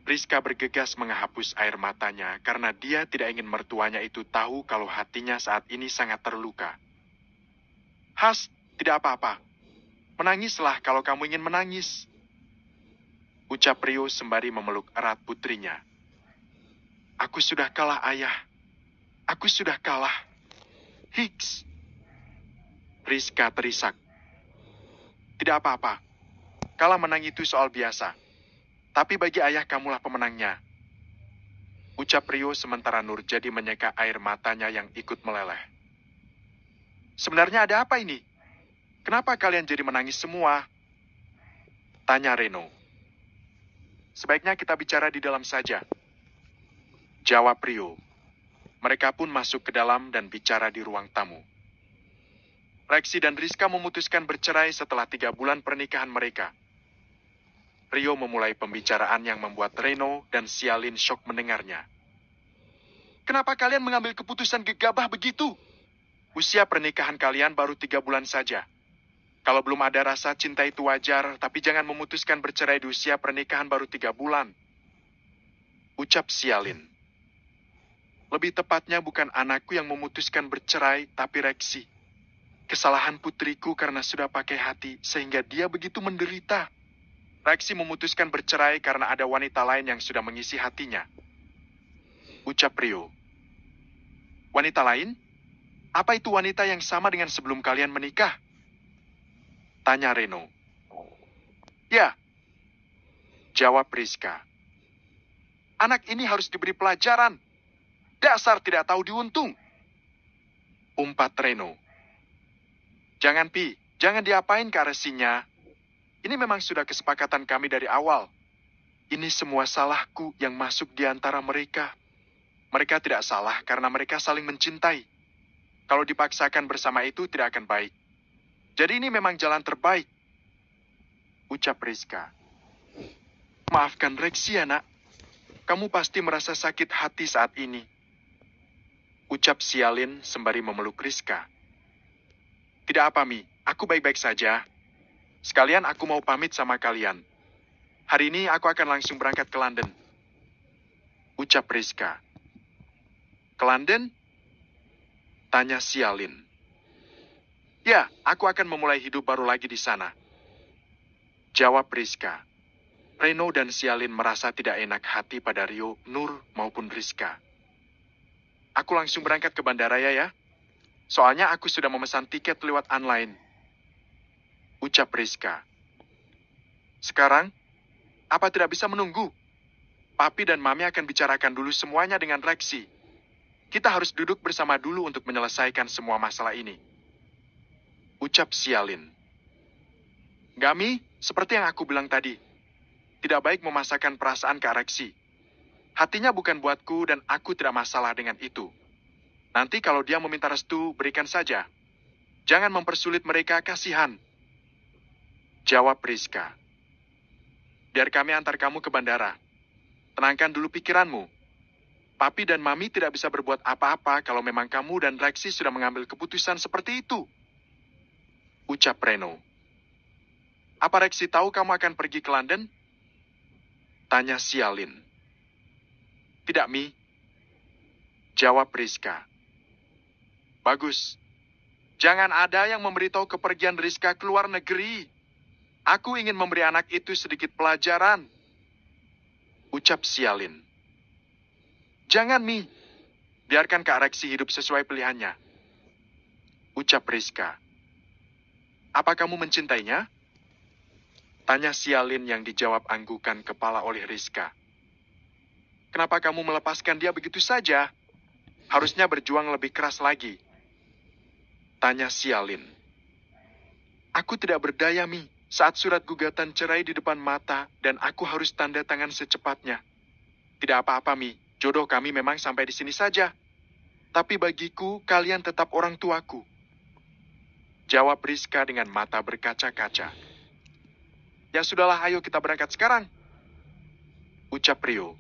A: Rizka bergegas menghapus air matanya karena dia tidak ingin mertuanya itu tahu kalau hatinya saat ini sangat terluka. Has, tidak apa-apa. Menangislah kalau kamu ingin menangis. Ucap Rio sembari memeluk erat putrinya. Aku sudah kalah, ayah. Aku sudah kalah. Hicks. Rizka terisak. Tidak apa-apa. Kalah menang itu soal biasa. Tapi bagi ayah kamulah pemenangnya. Ucap Rio sementara Nurjadi menyeka air matanya yang ikut meleleh. Sebenarnya ada apa ini? Kenapa kalian jadi menangis semua? Tanya Reno. Sebaiknya kita bicara di dalam saja. Jawab Rio. Mereka pun masuk ke dalam dan bicara di ruang tamu. Rexy dan Rizka memutuskan bercerai setelah 3 bulan pernikahan mereka. Rio memulai pembicaraan yang membuat Reno dan Sialin syok mendengarnya. Kenapa kalian mengambil keputusan gegabah begitu? Usia pernikahan kalian baru 3 bulan saja. Kalau belum ada rasa cinta itu wajar, tapi jangan memutuskan bercerai di usia pernikahan baru 3 bulan. Ucap Sialin. Lebih tepatnya bukan anakku yang memutuskan bercerai, tapi Rexy. Kesalahan putriku karena sudah pakai hati, sehingga dia begitu menderita. Rexy memutuskan bercerai karena ada wanita lain yang sudah mengisi hatinya. Ucap Rio. Wanita lain? Apa itu wanita yang sama dengan sebelum kalian menikah? Tanya Reno. Ya. Jawab Rizka. Anak ini harus diberi pelajaran. Dasar tidak tahu diuntung. Umpat Reno. Jangan, Pi. Jangan diapain ke aresinya. Ini memang sudah kesepakatan kami dari awal. Ini semua salahku yang masuk di antara mereka. Mereka tidak salah karena mereka saling mencintai. Kalau dipaksakan bersama itu tidak akan baik. Jadi ini memang jalan terbaik. Ucap Rizka. Maafkan Rexy ya, nak. Kamu pasti merasa sakit hati saat ini. Ucap Sialin sembari memeluk Rizka. Tidak apa, Mi. Aku baik-baik saja. Sekalian aku mau pamit sama kalian. Hari ini aku akan langsung berangkat ke London. Ucap Rizka. Ke London? Tanya Sialin. Ya, aku akan memulai hidup baru lagi di sana. Jawab Rizka. Reno dan Sialin merasa tidak enak hati pada Rio, Nur, maupun Rizka. Aku langsung berangkat ke bandara ya. Soalnya aku sudah memesan tiket lewat online. Ucap Rizka. Sekarang, apa tidak bisa menunggu? Papi dan Mami akan bicarakan dulu semuanya dengan Rexy. Kita harus duduk bersama dulu untuk menyelesaikan semua masalah ini. Ucap Sialin. Gami, seperti yang aku bilang tadi, tidak baik memasakkan perasaan ke Rexy. Hatinya bukan buatku dan aku tidak masalah dengan itu. Nanti kalau dia meminta restu, berikan saja. Jangan mempersulit mereka, kasihan. Jawab Rizka. Biar kami antar kamu ke bandara. Tenangkan dulu pikiranmu. Papi dan Mami tidak bisa berbuat apa-apa kalau memang kamu dan Rexy sudah mengambil keputusan seperti itu. Ucap Reno. Apa Rexy tahu kamu akan pergi ke London? Tanya Sialin. Tidak, Mi. Jawab Rizka. Bagus. Jangan ada yang memberitahu kepergian Rizka ke luar negeri. Aku ingin memberi anak itu sedikit pelajaran. Ucap Sialin. Jangan, Mi. Biarkan Kak Rexy hidup sesuai pilihannya. Ucap Rizka. Apa kamu mencintainya? Tanya Sialin yang dijawab anggukan kepala oleh Rizka. Kenapa kamu melepaskan dia begitu saja? Harusnya berjuang lebih keras lagi. Tanya Sialin. Aku tidak berdaya, Mi. Saat surat gugatan cerai di depan mata dan aku harus tanda tangan secepatnya. Tidak apa-apa, Mi. Jodoh kami memang sampai di sini saja. Tapi bagiku, kalian tetap orang tuaku. Jawab Rizka dengan mata berkaca-kaca. Ya sudahlah, ayo kita berangkat sekarang. Ucap Rio.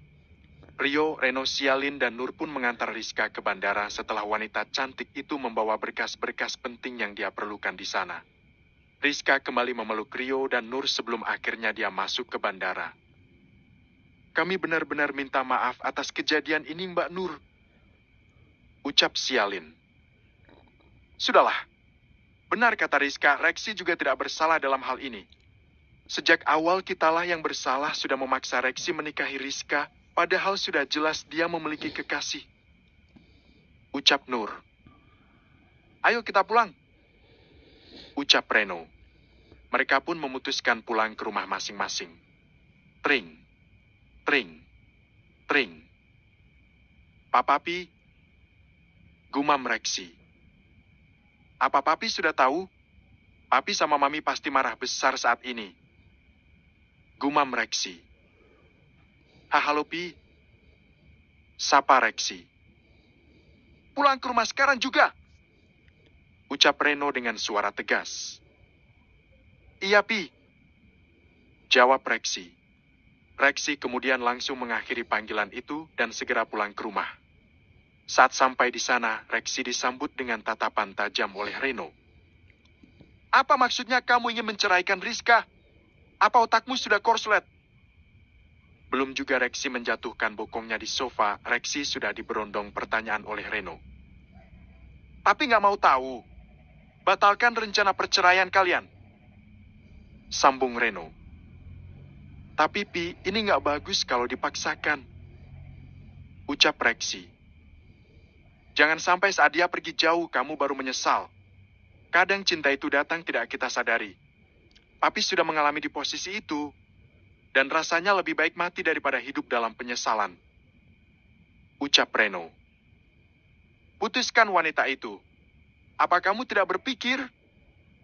A: Rio, Reno, Sialin, dan Nur pun mengantar Rizka ke bandara setelah wanita cantik itu membawa berkas-berkas penting yang dia perlukan di sana. Rizka kembali memeluk Rio dan Nur sebelum akhirnya dia masuk ke bandara. Kami benar-benar minta maaf atas kejadian ini, Mbak Nur. Ucap Sialin. Sudahlah. Benar kata Rizka, Reksi juga tidak bersalah dalam hal ini. Sejak awal kitalah yang bersalah sudah memaksa Reksi menikahi Rizka, padahal sudah jelas dia memiliki kekasih. Ucap Nur. Ayo kita pulang. Ucap Reno. Mereka pun memutuskan pulang ke rumah masing-masing. Tring, tring, tring. Pak Papi, gumam Reksi. Apa Papi sudah tahu? Papi sama Mami pasti marah besar saat ini. Gumam Reksi. Halo Pi. Sapa Reksi. Pulang ke rumah sekarang juga. Ucap Reno dengan suara tegas. Iya Pi. Jawab Reksi. Reksi kemudian langsung mengakhiri panggilan itu dan segera pulang ke rumah. Saat sampai di sana, Reksi disambut dengan tatapan tajam oleh Reno. Apa maksudnya kamu ingin menceraikan Rizka? Apa otakmu sudah korslet? Belum juga Reksi menjatuhkan bokongnya di sofa, Reksi sudah diberondong pertanyaan oleh Reno. Tapi nggak mau tahu. Batalkan rencana perceraian kalian. Sambung Reno. Tapi Pi, ini nggak bagus kalau dipaksakan. Ucap Reksi. Jangan sampai saat dia pergi jauh, kamu baru menyesal. Kadang cinta itu datang tidak kita sadari. Papi sudah mengalami di posisi itu. Dan rasanya lebih baik mati daripada hidup dalam penyesalan. Ucap Reno. Putuskan wanita itu. Apa kamu tidak berpikir?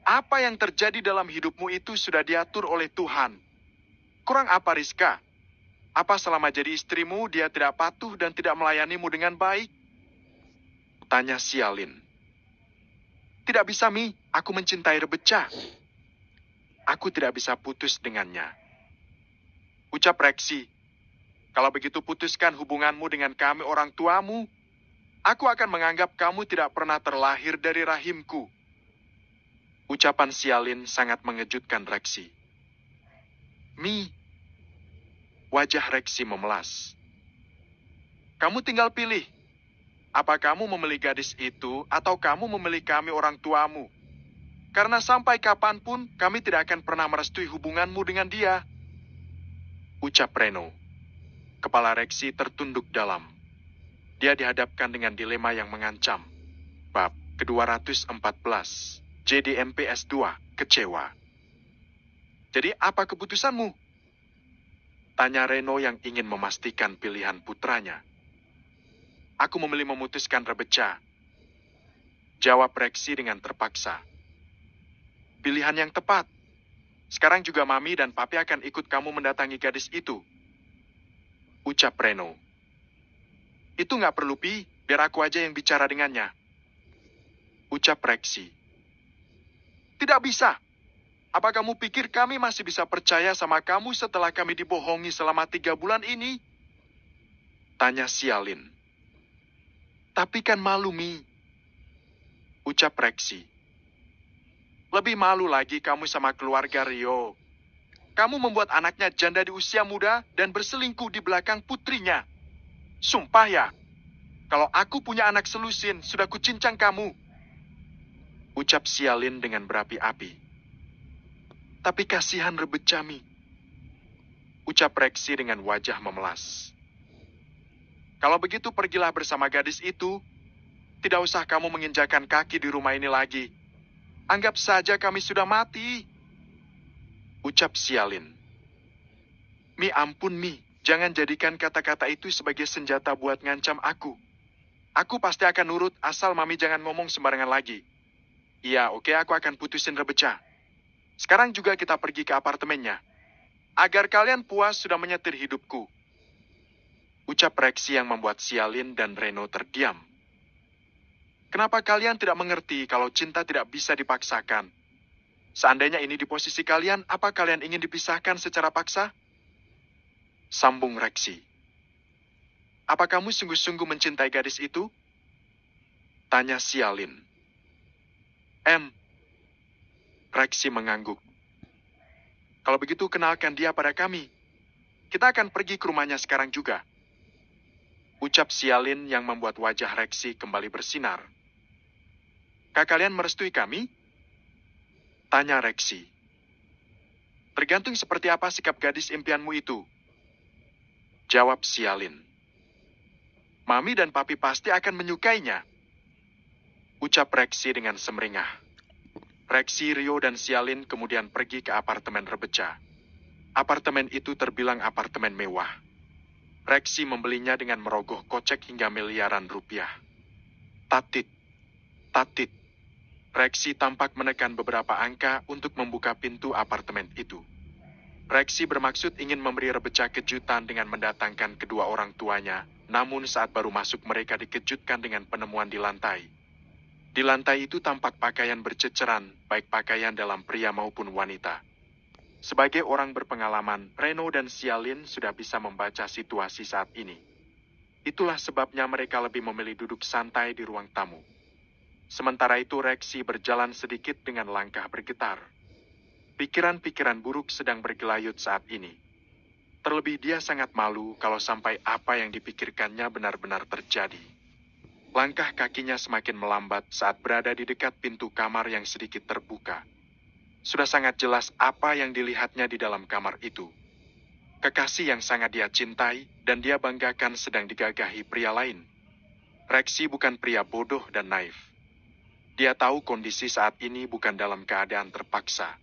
A: Apa yang terjadi dalam hidupmu itu sudah diatur oleh Tuhan. Kurang apa Rizka? Apa selama jadi istrimu dia tidak patuh dan tidak melayanimu dengan baik? Tanya Sialin. Tidak bisa Mi, aku mencintai Rebeca. Aku tidak bisa putus dengannya. Ucap Reksi. Kalau begitu putuskan hubunganmu dengan kami orang tuamu. Aku akan menganggap kamu tidak pernah terlahir dari rahimku. Ucapan Sialin sangat mengejutkan Reksi. Mi. Wajah Reksi memelas. Kamu tinggal pilih. Apa kamu memilih gadis itu atau kamu memilih kami orang tuamu? Karena sampai kapanpun kami tidak akan pernah merestui hubunganmu dengan dia. Ucap Reno. Kepala Reksi tertunduk dalam. Dia dihadapkan dengan dilema yang mengancam. Bab ke-214. JDMPS 2, kecewa. Jadi apa keputusanmu? Tanya Reno yang ingin memastikan pilihan putranya. Aku memilih memutuskan Rebeca. Jawab Reksi dengan terpaksa. Pilihan yang tepat. Sekarang juga Mami dan Papi akan ikut kamu mendatangi gadis itu. Ucap Reno. Itu nggak perlu Pi, biar aku aja yang bicara dengannya. Ucap Reksi. Tidak bisa. Apa kamu pikir kami masih bisa percaya sama kamu setelah kami dibohongi selama 3 bulan ini? Tanya Sialin. Tapi kan malu, Mi. Ucap Reksi. Lebih malu lagi kamu sama keluarga Rio. Kamu membuat anaknya janda di usia muda dan berselingkuh di belakang putrinya. Sumpah ya, kalau aku punya anak selusin, sudah kucincang kamu. Ucap Sialin dengan berapi-api. Tapi kasihan Rebeca, Mi. Ucap Reksi dengan wajah memelas. Kalau begitu pergilah bersama gadis itu. Tidak usah kamu menginjakan kaki di rumah ini lagi. Anggap saja kami sudah mati. Ucap Sialin. Mi ampun Mi, jangan jadikan kata-kata itu sebagai senjata buat ngancam aku. Aku pasti akan nurut asal Mami jangan ngomong sembarangan lagi. Iya, oke, aku akan putusin Rebeca. Sekarang juga kita pergi ke apartemennya. Agar kalian puas sudah menyetir hidupku. Ucap Reksi yang membuat Sialin dan Reno terdiam. Kenapa kalian tidak mengerti kalau cinta tidak bisa dipaksakan? Seandainya ini di posisi kalian, apa kalian ingin dipisahkan secara paksa? Sambung Rexy. Apa kamu sungguh-sungguh mencintai gadis itu? Tanya Sialin. Rexy mengangguk. Kalau begitu kenalkan dia pada kami. Kita akan pergi ke rumahnya sekarang juga. Ucap Sialin yang membuat wajah Rexy kembali bersinar. Kalian merestui kami? Tanya Rexy. Tergantung seperti apa sikap gadis impianmu itu. Jawab Sialin. Mami dan papi pasti akan menyukainya. Ucap Rexy dengan semeringah. Rexy, Rio, dan Sialin kemudian pergi ke apartemen Rebeca. Apartemen itu terbilang apartemen mewah. Rexy membelinya dengan merogoh kocek hingga miliaran rupiah. Tatit, tatit. Rexy tampak menekan beberapa angka untuk membuka pintu apartemen itu. Rexy bermaksud ingin memberi Rebeca kejutan dengan mendatangkan kedua orang tuanya, namun saat baru masuk mereka dikejutkan dengan penemuan di lantai. Di lantai itu tampak pakaian berceceran, baik pakaian dalam pria maupun wanita. Sebagai orang berpengalaman, Reno dan Sialin sudah bisa membaca situasi saat ini. Itulah sebabnya mereka lebih memilih duduk santai di ruang tamu. Sementara itu Rexy berjalan sedikit dengan langkah bergetar. Pikiran-pikiran buruk sedang bergelayut saat ini. Terlebih dia sangat malu kalau sampai apa yang dipikirkannya benar-benar terjadi. Langkah kakinya semakin melambat saat berada di dekat pintu kamar yang sedikit terbuka. Sudah sangat jelas apa yang dilihatnya di dalam kamar itu. Kekasih yang sangat dia cintai dan dia banggakan sedang digagahi pria lain. Rexy bukan pria bodoh dan naif. Dia tahu kondisi saat ini bukan dalam keadaan terpaksa.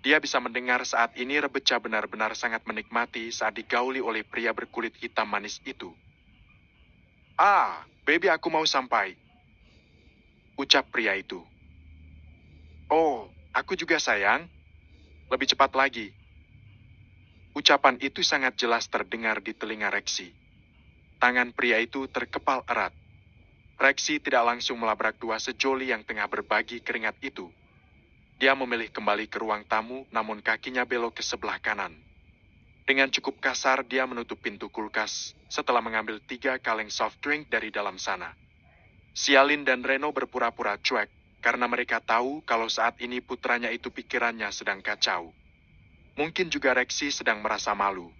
A: Dia bisa mendengar saat ini Rebeca benar-benar sangat menikmati saat digauli oleh pria berkulit hitam manis itu. Baby aku mau sampai. Ucap pria itu. Oh, aku juga sayang. Lebih cepat lagi. Ucapan itu sangat jelas terdengar di telinga Rexy. Tangan pria itu terkepal erat. Rexy tidak langsung melabrak dua sejoli yang tengah berbagi keringat itu. Dia memilih kembali ke ruang tamu, namun kakinya belok ke sebelah kanan. Dengan cukup kasar, dia menutup pintu kulkas setelah mengambil 3 kaleng soft drink dari dalam sana. Sialin dan Reno berpura-pura cuek karena mereka tahu kalau saat ini putranya itu pikirannya sedang kacau. Mungkin juga Rexy sedang merasa malu.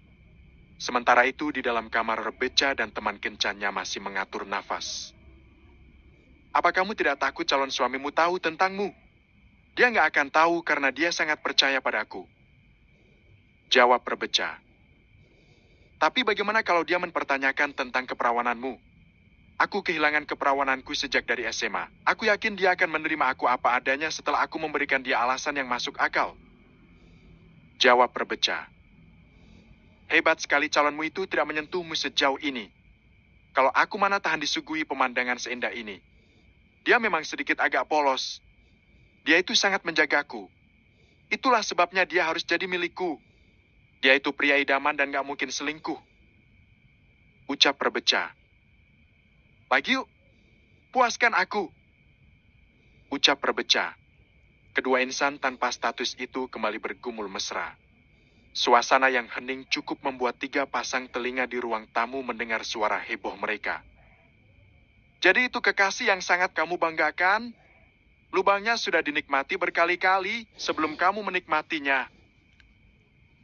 A: Sementara itu di dalam kamar Rebeca dan teman kencannya masih mengatur nafas. Apa kamu tidak takut calon suamimu tahu tentangmu? Dia nggak akan tahu karena dia sangat percaya padaku. Jawab Rebeca. Tapi bagaimana kalau dia mempertanyakan tentang keperawananmu? Aku kehilangan keperawananku sejak dari SMA. Aku yakin dia akan menerima aku apa adanya setelah aku memberikan dia alasan yang masuk akal. Jawab Rebeca. Hebat sekali calonmu itu tidak menyentuhmu sejauh ini. Kalau aku mana tahan disuguhi pemandangan seindah ini. Dia memang sedikit agak polos. Dia itu sangat menjagaku. Itulah sebabnya dia harus jadi milikku. Dia itu pria idaman dan gak mungkin selingkuh. Ucap Rebeca. Lagi yuk, puaskan aku. Ucap Rebeca. Kedua insan tanpa status itu kembali bergumul mesra. Suasana yang hening cukup membuat 3 pasang telinga di ruang tamu mendengar suara heboh mereka. Jadi itu kekasih yang sangat kamu banggakan? Lubangnya sudah dinikmati berkali-kali sebelum kamu menikmatinya.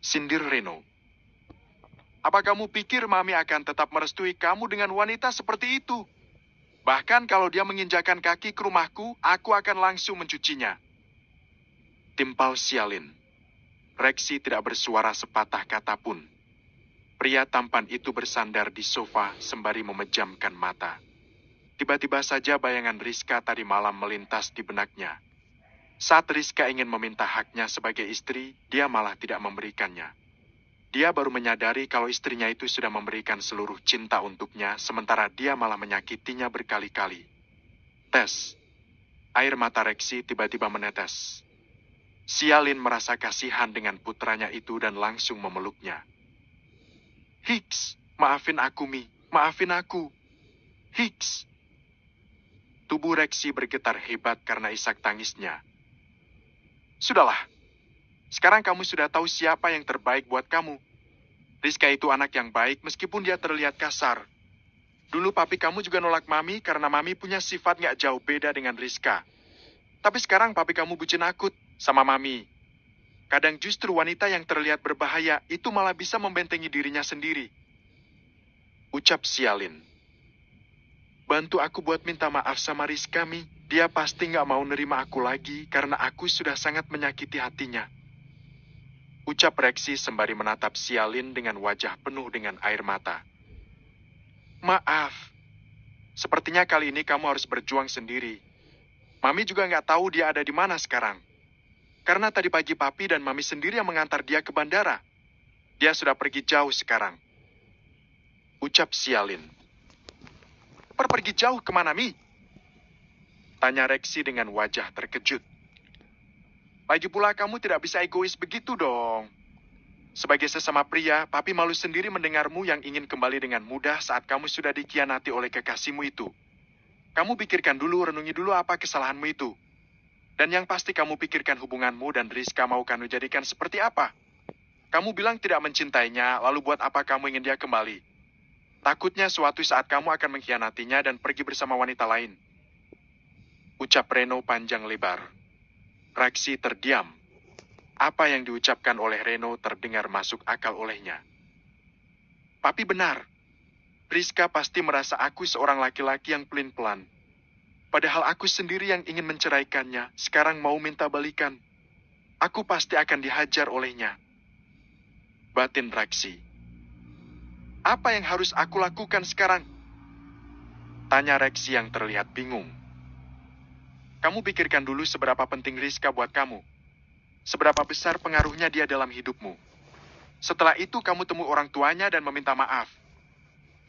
A: Sindir Reno. Apa kamu pikir Mami akan tetap merestui kamu dengan wanita seperti itu? Bahkan kalau dia menginjakan kaki ke rumahku, aku akan langsung mencucinya. Timpal Sialin. Rexy tidak bersuara sepatah kata pun. Pria tampan itu bersandar di sofa sembari memejamkan mata. Tiba-tiba saja bayangan Rizka tadi malam melintas di benaknya. Saat Rizka ingin meminta haknya sebagai istri, dia malah tidak memberikannya. Dia baru menyadari kalau istrinya itu sudah memberikan seluruh cinta untuknya, sementara dia malah menyakitinya berkali-kali. Tes. Air mata Rexy tiba-tiba menetes. Sialin merasa kasihan dengan putranya itu dan langsung memeluknya. Hicks, maafin aku, Mi. Maafin aku. Hicks. Tubuh Rexy bergetar hebat karena isak tangisnya. Sudahlah, sekarang kamu sudah tahu siapa yang terbaik buat kamu. Rizka itu anak yang baik meskipun dia terlihat kasar. Dulu papi kamu juga nolak mami karena mami punya sifat nggak jauh beda dengan Rizka. Tapi sekarang papi kamu bucin akut sama mami. Kadang justru wanita yang terlihat berbahaya itu malah bisa membentengi dirinya sendiri. Ucap Sialin. Bantu aku buat minta maaf sama Rizka, Mi. Dia pasti nggak mau nerima aku lagi karena aku sudah sangat menyakiti hatinya. Ucap Reksi sembari menatap Sialin dengan wajah penuh dengan air mata. Maaf. Sepertinya kali ini kamu harus berjuang sendiri. Mami juga nggak tahu dia ada di mana sekarang. Karena tadi pagi papi dan mami sendiri yang mengantar dia ke bandara. Dia sudah pergi jauh sekarang. Ucap Sialin. Pergi jauh kemana, Mi? Tanya Reksi dengan wajah terkejut. Lagi pula kamu tidak bisa egois begitu dong. Sebagai sesama pria, papi malu sendiri mendengarmu yang ingin kembali dengan mudah saat kamu sudah dikhianati oleh kekasihmu itu. Kamu pikirkan dulu, renungi dulu apa kesalahanmu itu. Dan yang pasti kamu pikirkan hubunganmu dan Rizka mau kamu jadikan seperti apa. Kamu bilang tidak mencintainya, lalu buat apa kamu ingin dia kembali? Takutnya suatu saat kamu akan mengkhianatinya dan pergi bersama wanita lain. Ucap Reno panjang lebar. Reksi terdiam. Apa yang diucapkan oleh Reno terdengar masuk akal olehnya. Papi benar. Rizka pasti merasa aku seorang laki-laki yang pelin-pelan. Padahal aku sendiri yang ingin menceraikannya, sekarang mau minta balikan. Aku pasti akan dihajar olehnya. Batin Reksi. Apa yang harus aku lakukan sekarang? Tanya Reksi yang terlihat bingung. Kamu pikirkan dulu seberapa penting Rizka buat kamu. Seberapa besar pengaruhnya dia dalam hidupmu. Setelah itu kamu temui orang tuanya dan meminta maaf.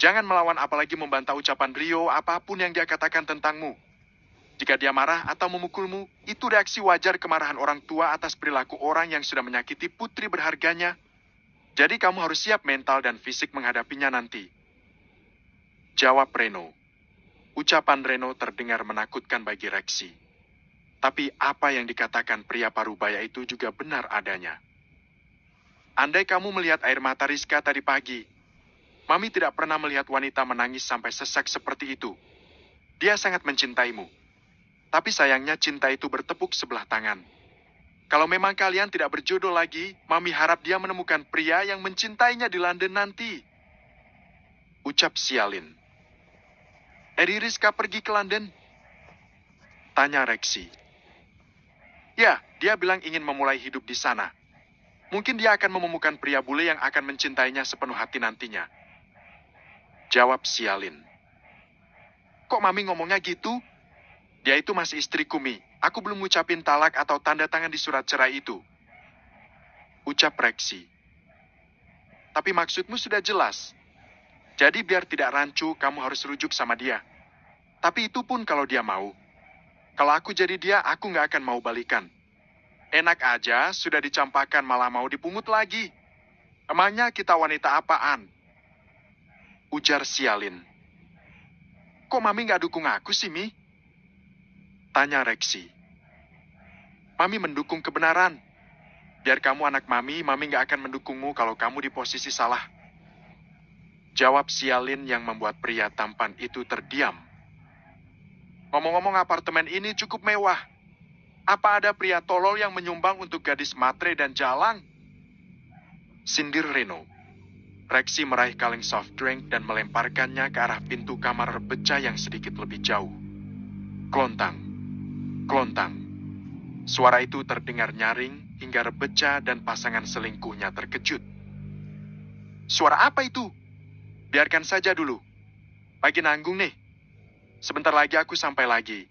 A: Jangan melawan apalagi membantah ucapan Rio apapun yang dia katakan tentangmu. Jika dia marah atau memukulmu, itu reaksi wajar kemarahan orang tua atas perilaku orang yang sudah menyakiti putri berharganya. Jadi kamu harus siap mental dan fisik menghadapinya nanti. Jawab Reno. Ucapan Reno terdengar menakutkan bagi Reksi. Tapi apa yang dikatakan pria parubaya itu juga benar adanya. Andai kamu melihat air mata Rizka tadi pagi, Mami tidak pernah melihat wanita menangis sampai sesak seperti itu. Dia sangat mencintaimu. Tapi sayangnya cinta itu bertepuk sebelah tangan. Kalau memang kalian tidak berjodoh lagi, Mami harap dia menemukan pria yang mencintainya di London nanti. Ucap Sialin. Eri Rizka pergi ke London? Tanya Reksi. Ya, dia bilang ingin memulai hidup di sana. Mungkin dia akan menemukan pria bule yang akan mencintainya sepenuh hati nantinya. Jawab Sialin. Kok Mami ngomongnya gitu? Dia itu masih istriku, Mi. Aku belum ngucapin talak atau tanda tangan di surat cerai itu. Ucap Reksi. Tapi maksudmu sudah jelas. Jadi biar tidak rancu, kamu harus rujuk sama dia. Tapi itu pun kalau dia mau. Kalau aku jadi dia, aku nggak akan mau balikan. Enak aja, sudah dicampakkan malah mau dipungut lagi. Emangnya kita wanita apaan? Ujar Sialin. Kok Mami nggak dukung aku sih, Mi? Tanya Reksi. Mami mendukung kebenaran. Biar kamu anak Mami, Mami nggak akan mendukungmu kalau kamu di posisi salah. Jawab Sialin yang membuat pria tampan itu terdiam. Ngomong-ngomong apartemen ini cukup mewah. Apa ada pria tolol yang menyumbang untuk gadis matre dan jalang? Sindir Reno. Reksi meraih kaleng soft drink dan melemparkannya ke arah pintu kamar Rebeca yang sedikit lebih jauh. Klontang. Klontang. Suara itu terdengar nyaring hingga Rebeca dan pasangan selingkuhnya terkejut. Suara apa itu? Biarkan saja dulu. Lagi nanggung nih. Sebentar lagi aku sampai lagi.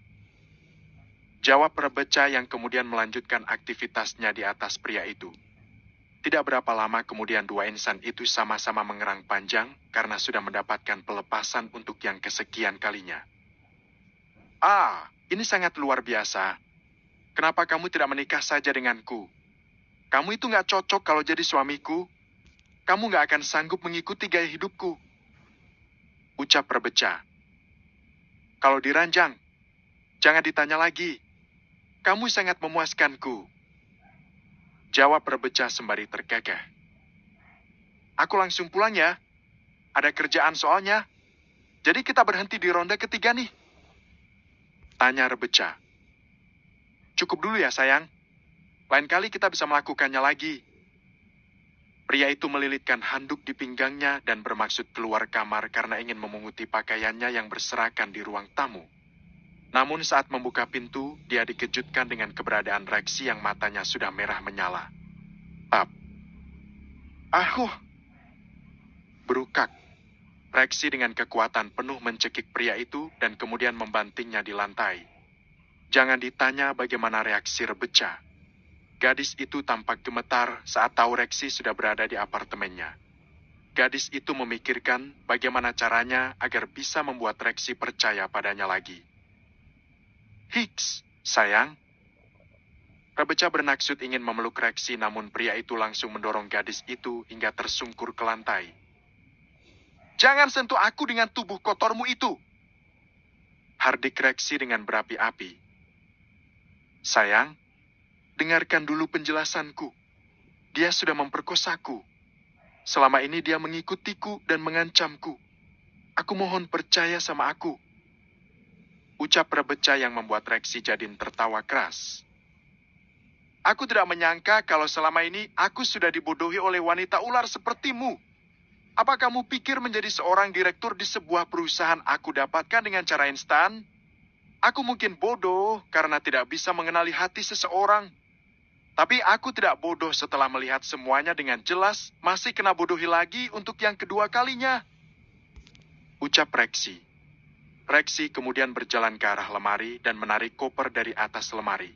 A: Jawab Rebeca yang kemudian melanjutkan aktivitasnya di atas pria itu. Tidak berapa lama kemudian dua insan itu sama-sama mengerang panjang karena sudah mendapatkan pelepasan untuk yang kesekian kalinya. Ah, ini sangat luar biasa. Kenapa kamu tidak menikah saja denganku? Kamu itu nggak cocok kalau jadi suamiku. Kamu nggak akan sanggup mengikuti gaya hidupku. Ucap Rebeca. Kalau diranjang, jangan ditanya lagi. Kamu sangat memuaskanku. Jawab Rebeca sembari tergagah. Aku langsung pulang ya. Ada kerjaan soalnya. Jadi kita berhenti di ronde ketiga nih. Tanya Rebeca. Cukup dulu ya sayang. Lain kali kita bisa melakukannya lagi. Pria itu melilitkan handuk di pinggangnya dan bermaksud keluar kamar karena ingin memunguti pakaiannya yang berserakan di ruang tamu. Namun saat membuka pintu, dia dikejutkan dengan keberadaan Rexy yang matanya sudah merah menyala. Pap. Ahuh. Berukak. Rexy dengan kekuatan penuh mencekik pria itu dan kemudian membantingnya di lantai. Jangan ditanya bagaimana reaksi Rebeca. Gadis itu tampak gemetar saat tahu Rexy sudah berada di apartemennya. Gadis itu memikirkan bagaimana caranya agar bisa membuat Rexy percaya padanya lagi. Hicks, sayang. Rebeca bermaksud ingin memeluk Rexy, namun pria itu langsung mendorong gadis itu hingga tersungkur ke lantai. Jangan sentuh aku dengan tubuh kotormu itu. Hardik Rexy dengan berapi-api. Sayang, dengarkan dulu penjelasanku. Dia sudah memperkosaku. Selama ini dia mengikutiku dan mengancamku. Aku mohon percaya sama aku. Ucap Rebeca yang membuat Rexy Jadin tertawa keras. Aku tidak menyangka kalau selama ini aku sudah dibodohi oleh wanita ular sepertimu. Apa kamu pikir menjadi seorang direktur di sebuah perusahaan aku dapatkan dengan cara instan? Aku mungkin bodoh karena tidak bisa mengenali hati seseorang. Tapi aku tidak bodoh setelah melihat semuanya dengan jelas, masih kena bodohi lagi untuk yang kedua kalinya. Ucap Rexy. Rexy kemudian berjalan ke arah lemari dan menarik koper dari atas lemari.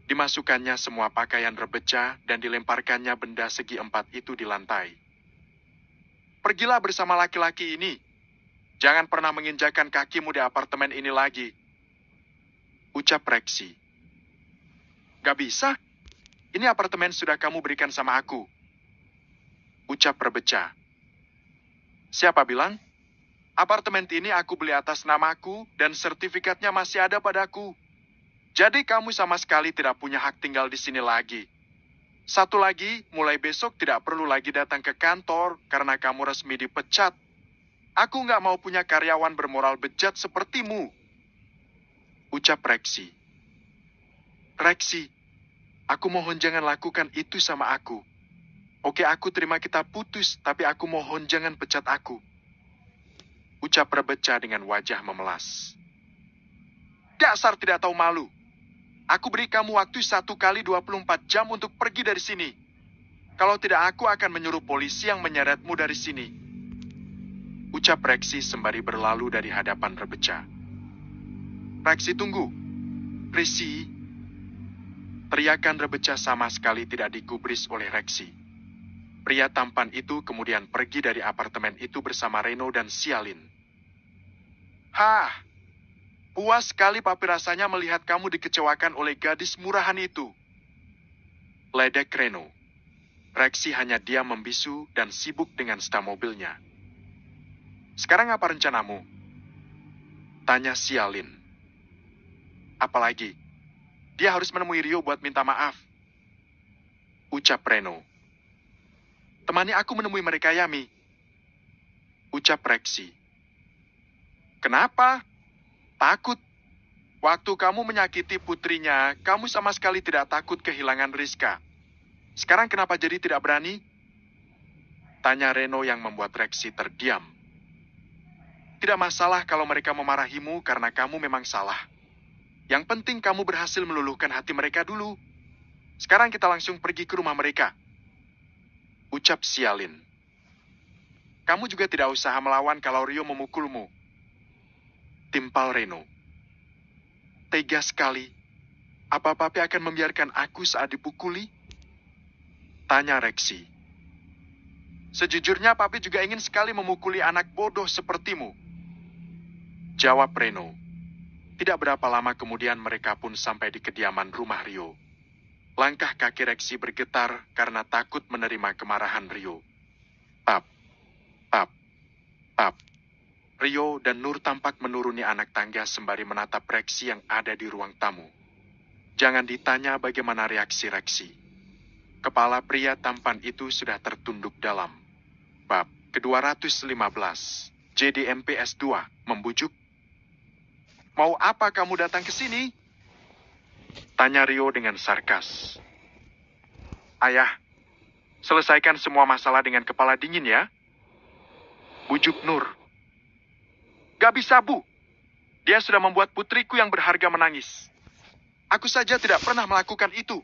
A: Dimasukkannya semua pakaian Rebeca dan dilemparkannya benda segi empat itu di lantai. Pergilah bersama laki-laki ini. Jangan pernah menginjakan kakimu di apartemen ini lagi. Ucap Rexy. Gak bisa. Ini apartemen sudah kamu berikan sama aku. Ucap Rebeca. Siapa bilang? Apartemen ini aku beli atas namaku dan sertifikatnya masih ada padaku. Jadi kamu sama sekali tidak punya hak tinggal di sini lagi. Satu lagi, mulai besok tidak perlu lagi datang ke kantor karena kamu resmi dipecat. Aku nggak mau punya karyawan bermoral bejat sepertimu. Ucap Rexy. Rexy, aku mohon jangan lakukan itu sama aku. Oke, aku terima kita putus, tapi aku mohon jangan pecat aku. Ucap Rebeca dengan wajah memelas. Dasar tidak tahu malu. Aku beri kamu waktu 1 kali 24 jam untuk pergi dari sini. Kalau tidak, aku akan menyuruh polisi yang menyeretmu dari sini. Ucap Rexy sembari berlalu dari hadapan Rebeca. Rexy, tunggu. Rexy. Teriakan Rebeca sama sekali tidak digubris oleh Rexy. Pria tampan itu kemudian pergi dari apartemen itu bersama Reno dan Sialin. Hah, puas sekali papi rasanya melihat kamu dikecewakan oleh gadis murahan itu. Ledek Reno. Rexy hanya diam membisu dan sibuk dengan setir mobilnya. Sekarang apa rencanamu? Tanya Sialin. Apalagi, dia harus menemui Rio buat minta maaf. Ucap Reno. Temani aku menemui mereka, Yami. Ucap Rexy. Kenapa? Takut. Waktu kamu menyakiti putrinya, kamu sama sekali tidak takut kehilangan Rizka. Sekarang kenapa jadi tidak berani? Tanya Reno yang membuat Rexy terdiam. Tidak masalah kalau mereka memarahimu karena kamu memang salah. Yang penting kamu berhasil meluluhkan hati mereka dulu. Sekarang kita langsung pergi ke rumah mereka. Ucap Sialin. Kamu juga tidak usah melawan kalau Rio memukulmu. Timpal Reno. Tega sekali. Apa papi akan membiarkan aku saat dipukuli? Tanya Rexy. Sejujurnya papi juga ingin sekali memukuli anak bodoh sepertimu. Jawab Reno. Tidak berapa lama kemudian mereka pun sampai di kediaman rumah Rio. Langkah kaki Rexy bergetar karena takut menerima kemarahan Rio. Tap, tap, tap. Rio dan Nur tampak menuruni anak tangga sembari menatap Rexy yang ada di ruang tamu. Jangan ditanya bagaimana reaksi Rexy. Kepala pria tampan itu sudah tertunduk dalam. Bab ke-215. JDMPS 2 membujuk. Mau apa kamu datang ke sini? Tanya Rio dengan sarkas. Ayah, selesaikan semua masalah dengan kepala dingin ya. Bujuk Nur. Gak bisa, Bu. Dia sudah membuat putriku yang berharga menangis. Aku saja tidak pernah melakukan itu.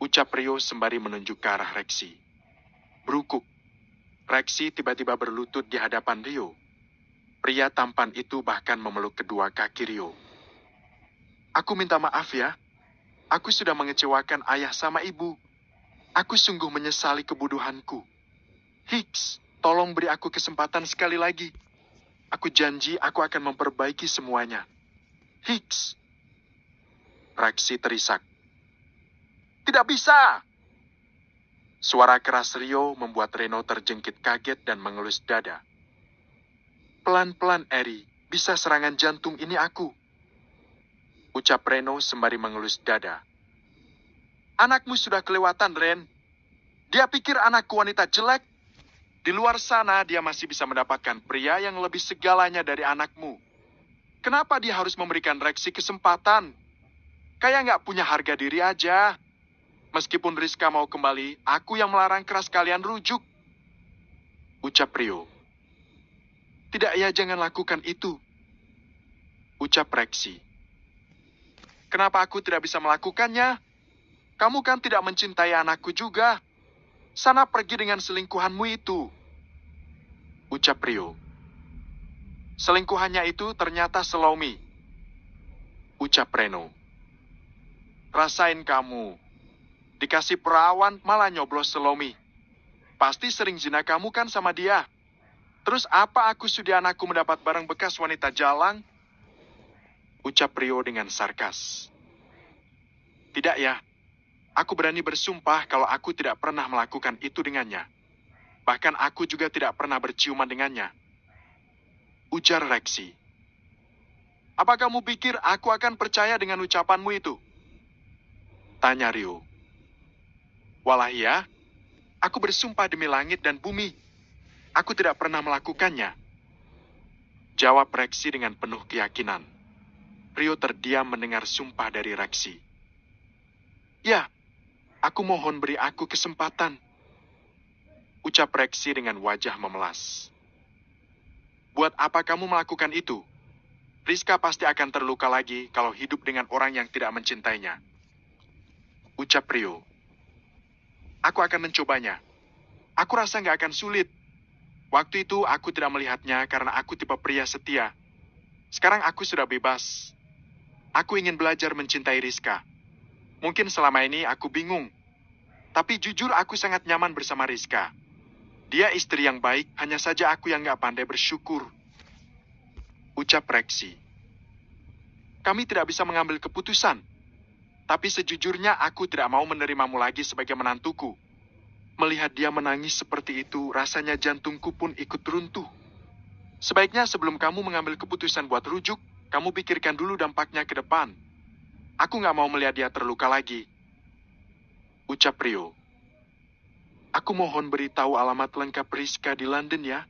A: Ucap Rio sembari menunjuk ke arah Reksi. Berukuk. Reksi tiba-tiba berlutut di hadapan Rio. Pria tampan itu bahkan memeluk kedua kaki Rio. Aku minta maaf ya. Aku sudah mengecewakan ayah sama ibu. Aku sungguh menyesali kebodohanku. Hicks, tolong beri aku kesempatan sekali lagi. Aku janji aku akan memperbaiki semuanya. Hicks. Reksi terisak. Tidak bisa! Suara keras Rio membuat Reno terjengkit kaget dan mengelus dada. Pelan-pelan, Eri. Bisa serangan jantung ini aku. Ucap Reno sembari mengelus dada. Anakmu sudah kelewatan, Ren. Dia pikir anakku wanita jelek. Di luar sana dia masih bisa mendapatkan pria yang lebih segalanya dari anakmu. Kenapa dia harus memberikan Reksi kesempatan? Kayak nggak punya harga diri aja. Meskipun Rizka mau kembali, aku yang melarang keras kalian rujuk. Ucap Rio. Tidak, ya jangan lakukan itu. Ucap Reksi. Kenapa aku tidak bisa melakukannya? Kamu kan tidak mencintai anakku juga. Sana pergi dengan selingkuhanmu itu. Ucap Rio. Selingkuhannya itu ternyata Selomi. Ucap Reno. Rasain kamu. Dikasih perawan malah nyoblos Selomi. Pasti sering zina kamu kan sama dia. Terus apa aku sudi anakku mendapat barang bekas wanita jalang? Ucap Rio dengan sarkas. Tidak ya. Aku berani bersumpah kalau aku tidak pernah melakukan itu dengannya. Bahkan aku juga tidak pernah berciuman dengannya. Ujar Reksi. Apa kamu pikir aku akan percaya dengan ucapanmu itu? Tanya Rio. Walah ya, aku bersumpah demi langit dan bumi. Aku tidak pernah melakukannya. Jawab Reksi dengan penuh keyakinan. Rio terdiam mendengar sumpah dari Reksi. Ya, aku mohon beri aku kesempatan. Ucap Reksi dengan wajah memelas. Buat apa kamu melakukan itu? Rizka pasti akan terluka lagi kalau hidup dengan orang yang tidak mencintainya. Ucap Rio. Aku akan mencobanya. Aku rasa nggak akan sulit. Waktu itu aku tidak melihatnya karena aku tipe pria setia. Sekarang aku sudah bebas. Aku ingin belajar mencintai Rizka. Mungkin selama ini aku bingung. Tapi jujur aku sangat nyaman bersama Rizka. Dia istri yang baik, hanya saja aku yang nggak pandai bersyukur. Ucap Reksi. Kami tidak bisa mengambil keputusan. Tapi sejujurnya aku tidak mau menerimamu lagi sebagai menantuku. Melihat dia menangis seperti itu, rasanya jantungku pun ikut runtuh. Sebaiknya sebelum kamu mengambil keputusan buat rujuk, kamu pikirkan dulu dampaknya ke depan. Aku nggak mau melihat dia terluka lagi. Ucap Rio. Aku mohon beritahu alamat lengkap Rizka di London ya.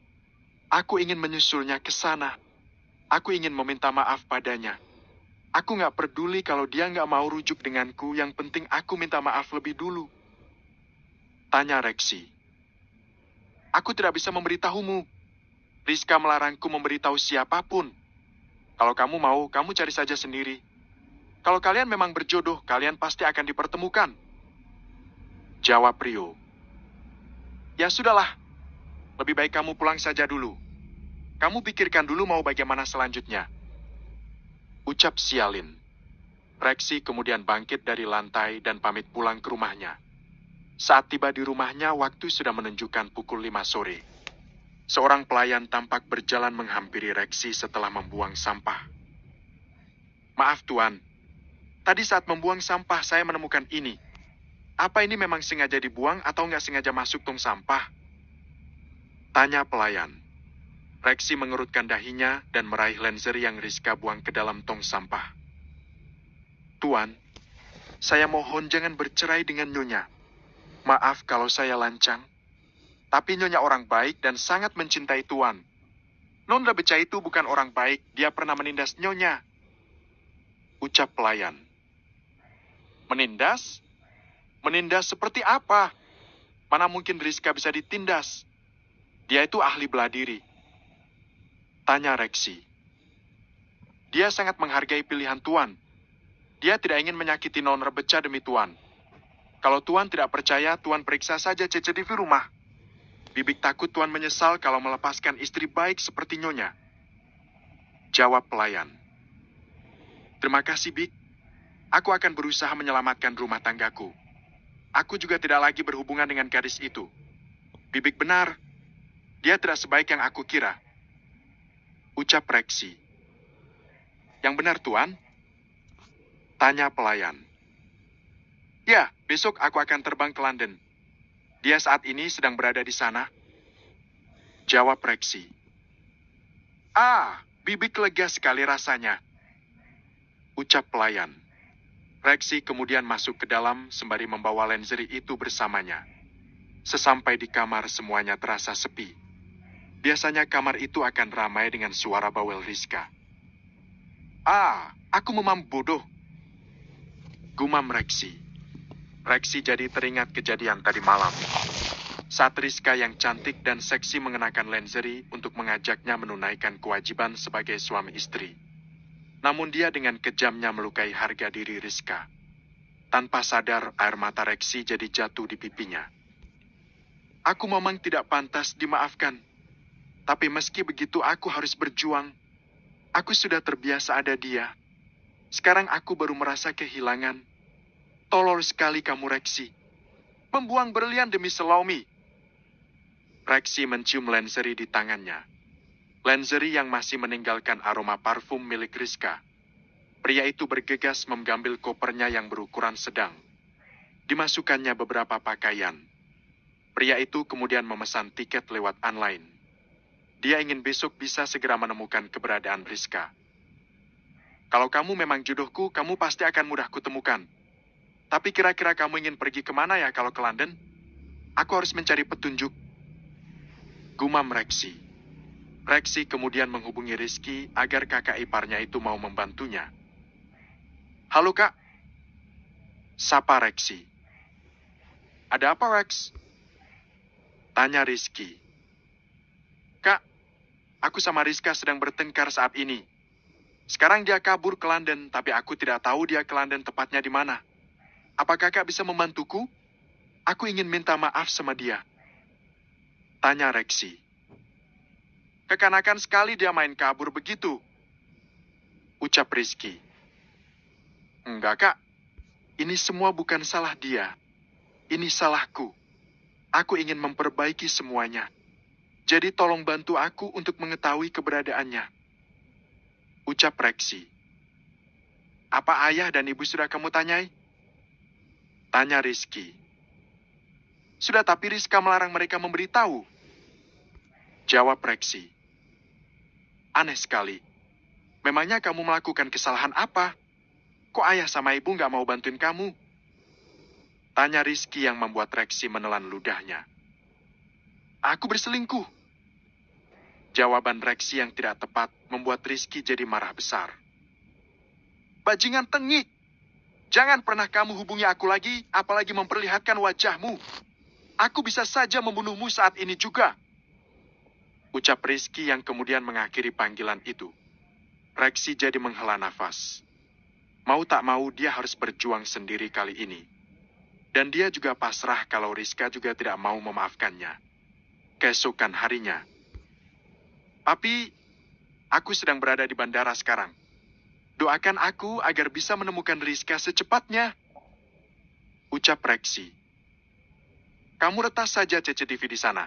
A: Aku ingin menyusulnya ke sana. Aku ingin meminta maaf padanya. Aku nggak peduli kalau dia nggak mau rujuk denganku, yang penting aku minta maaf lebih dulu. Tanya Reksi. Aku tidak bisa memberitahumu. Rizka melarangku memberitahu siapapun. Kalau kamu mau, kamu cari saja sendiri. Kalau kalian memang berjodoh, kalian pasti akan dipertemukan. Jawab Rio. Ya sudahlah. Lebih baik kamu pulang saja dulu. Kamu pikirkan dulu mau bagaimana selanjutnya. Ucap Sialin. Reksi kemudian bangkit dari lantai dan pamit pulang ke rumahnya. Saat tiba di rumahnya, waktu sudah menunjukkan pukul 5 sore. Seorang pelayan tampak berjalan menghampiri Reksi setelah membuang sampah. Maaf Tuan, tadi saat membuang sampah saya menemukan ini. Apa ini memang sengaja dibuang atau nggak sengaja masuk tong sampah? Tanya pelayan. Reksi mengerutkan dahinya dan meraih lenser yang Rizka buang ke dalam tong sampah. Tuan, saya mohon jangan bercerai dengan Nyonya. Maaf kalau saya lancang, tapi Nyonya orang baik dan sangat mencintai Tuan. Nona Beca itu bukan orang baik, dia pernah menindas Nyonya. Ucap pelayan. Menindas? Menindas seperti apa? Mana mungkin Rizka bisa ditindas? Dia itu ahli bela diri. Tanya Reksi. Dia sangat menghargai pilihan Tuan. Dia tidak ingin menyakiti Nona Beca demi Tuan. Kalau Tuan tidak percaya, Tuan periksa saja CCTV rumah. Bibik takut Tuan menyesal kalau melepaskan istri baik seperti Nyonya. Jawab pelayan. Terima kasih, Bik. Aku akan berusaha menyelamatkan rumah tanggaku. Aku juga tidak lagi berhubungan dengan gadis itu. Bibik benar. Dia tidak sebaik yang aku kira. Ucap Reksi. Yang benar, Tuan? Tanya pelayan. Ya, besok aku akan terbang ke London. Dia saat ini sedang berada di sana. Jawab Reksi. Bibik lega sekali rasanya. Ucap pelayan. Reksi kemudian masuk ke dalam sembari membawa Lenzeri itu bersamanya. Sesampai di kamar semuanya terasa sepi. Biasanya kamar itu akan ramai dengan suara bawel Rizka. Aku memang bodoh. Gumam Reksi. Reksi jadi teringat kejadian tadi malam. Saat Rizka yang cantik dan seksi mengenakan Lenzeri untuk mengajaknya menunaikan kewajiban sebagai suami istri. Namun dia dengan kejamnya melukai harga diri Rizka. Tanpa sadar, air mata Reksi jadi jatuh di pipinya. Aku memang tidak pantas dimaafkan. Tapi meski begitu aku harus berjuang. Aku sudah terbiasa ada dia. Sekarang aku baru merasa kehilangan. Tolol sekali kamu, Reksi. Membuang berlian demi Salome. Reksi mencium Lenzeri di tangannya. Lenzeri yang masih meninggalkan aroma parfum milik Rizka. Pria itu bergegas mengambil kopernya yang berukuran sedang. Dimasukkannya beberapa pakaian. Pria itu kemudian memesan tiket lewat online. Dia ingin besok bisa segera menemukan keberadaan Rizka. Kalau kamu memang jodohku, kamu pasti akan mudah kutemukan. Tapi kira-kira kamu ingin pergi kemana ya kalau ke London? Aku harus mencari petunjuk. Gumam Reksi. Reksi kemudian menghubungi Rizky agar kakak iparnya itu mau membantunya. Halo, Kak. Sapa Reksi. Ada apa, Rex? Tanya Rizky. Kak, aku sama Rizka sedang bertengkar saat ini. Sekarang dia kabur ke London, tapi aku tidak tahu dia ke London tepatnya di mana. Apa kakak bisa membantuku? Aku ingin minta maaf sama dia. Tanya Reksi. Kekanakan sekali dia main kabur begitu. Ucap Rizky. Enggak, Kak. Ini semua bukan salah dia. Ini salahku. Aku ingin memperbaiki semuanya. Jadi tolong bantu aku untuk mengetahui keberadaannya. Ucap Reksi. Apa ayah dan ibu sudah kamu tanyai? Tanya Rizky. Sudah, tapi Rizka melarang mereka memberitahu. Jawab Reksi. Aneh sekali. Memangnya kamu melakukan kesalahan apa? Kok ayah sama ibu nggak mau bantuin kamu? Tanya Rizky yang membuat Reksi menelan ludahnya. Aku berselingkuh. Jawaban Reksi yang tidak tepat membuat Rizky jadi marah besar. Bajingan tengik. Jangan pernah kamu hubungi aku lagi, apalagi memperlihatkan wajahmu. Aku bisa saja membunuhmu saat ini juga. Ucap Rizky yang kemudian mengakhiri panggilan itu. Reksi jadi menghela nafas. Mau tak mau dia harus berjuang sendiri kali ini. Dan dia juga pasrah kalau Rizka juga tidak mau memaafkannya. Keesokan harinya. Papi, aku sedang berada di bandara sekarang. Doakan aku agar bisa menemukan Rizka secepatnya. Ucap Reksi. Kamu retas saja CCTV di sana.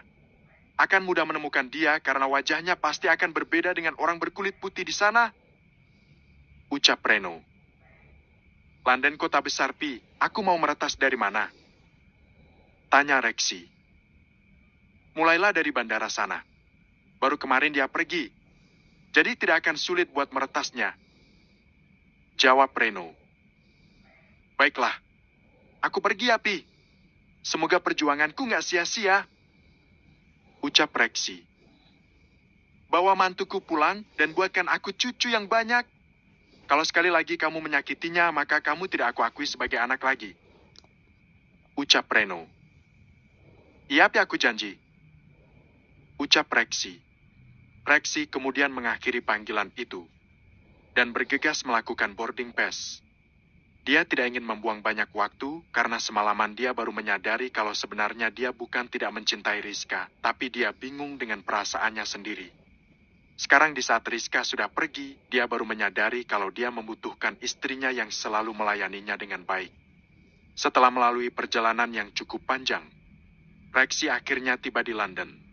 A: Akan mudah menemukan dia karena wajahnya pasti akan berbeda dengan orang berkulit putih di sana. Ucap Reno. London kota besar, Pi. Aku mau meretas dari mana? Tanya Reksi. Mulailah dari bandara sana. Baru kemarin dia pergi. Jadi tidak akan sulit buat meretasnya. Jawab Reno. Baiklah. Aku pergi ya, Pi. Semoga perjuanganku nggak sia-sia. Ucap Rexy. Bawa mantuku pulang dan buatkan aku cucu yang banyak. Kalau sekali lagi kamu menyakitinya, maka kamu tidak aku akui sebagai anak lagi. Ucap Reno. Iya, aku janji. Ucap Rexy. Rexy kemudian mengakhiri panggilan itu dan bergegas melakukan boarding pass. Dia tidak ingin membuang banyak waktu karena semalaman dia baru menyadari kalau sebenarnya dia bukan tidak mencintai Rizka, tapi dia bingung dengan perasaannya sendiri. Sekarang di saat Rizka sudah pergi, dia baru menyadari kalau dia membutuhkan istrinya yang selalu melayaninya dengan baik. Setelah melalui perjalanan yang cukup panjang, Rexy akhirnya tiba di London.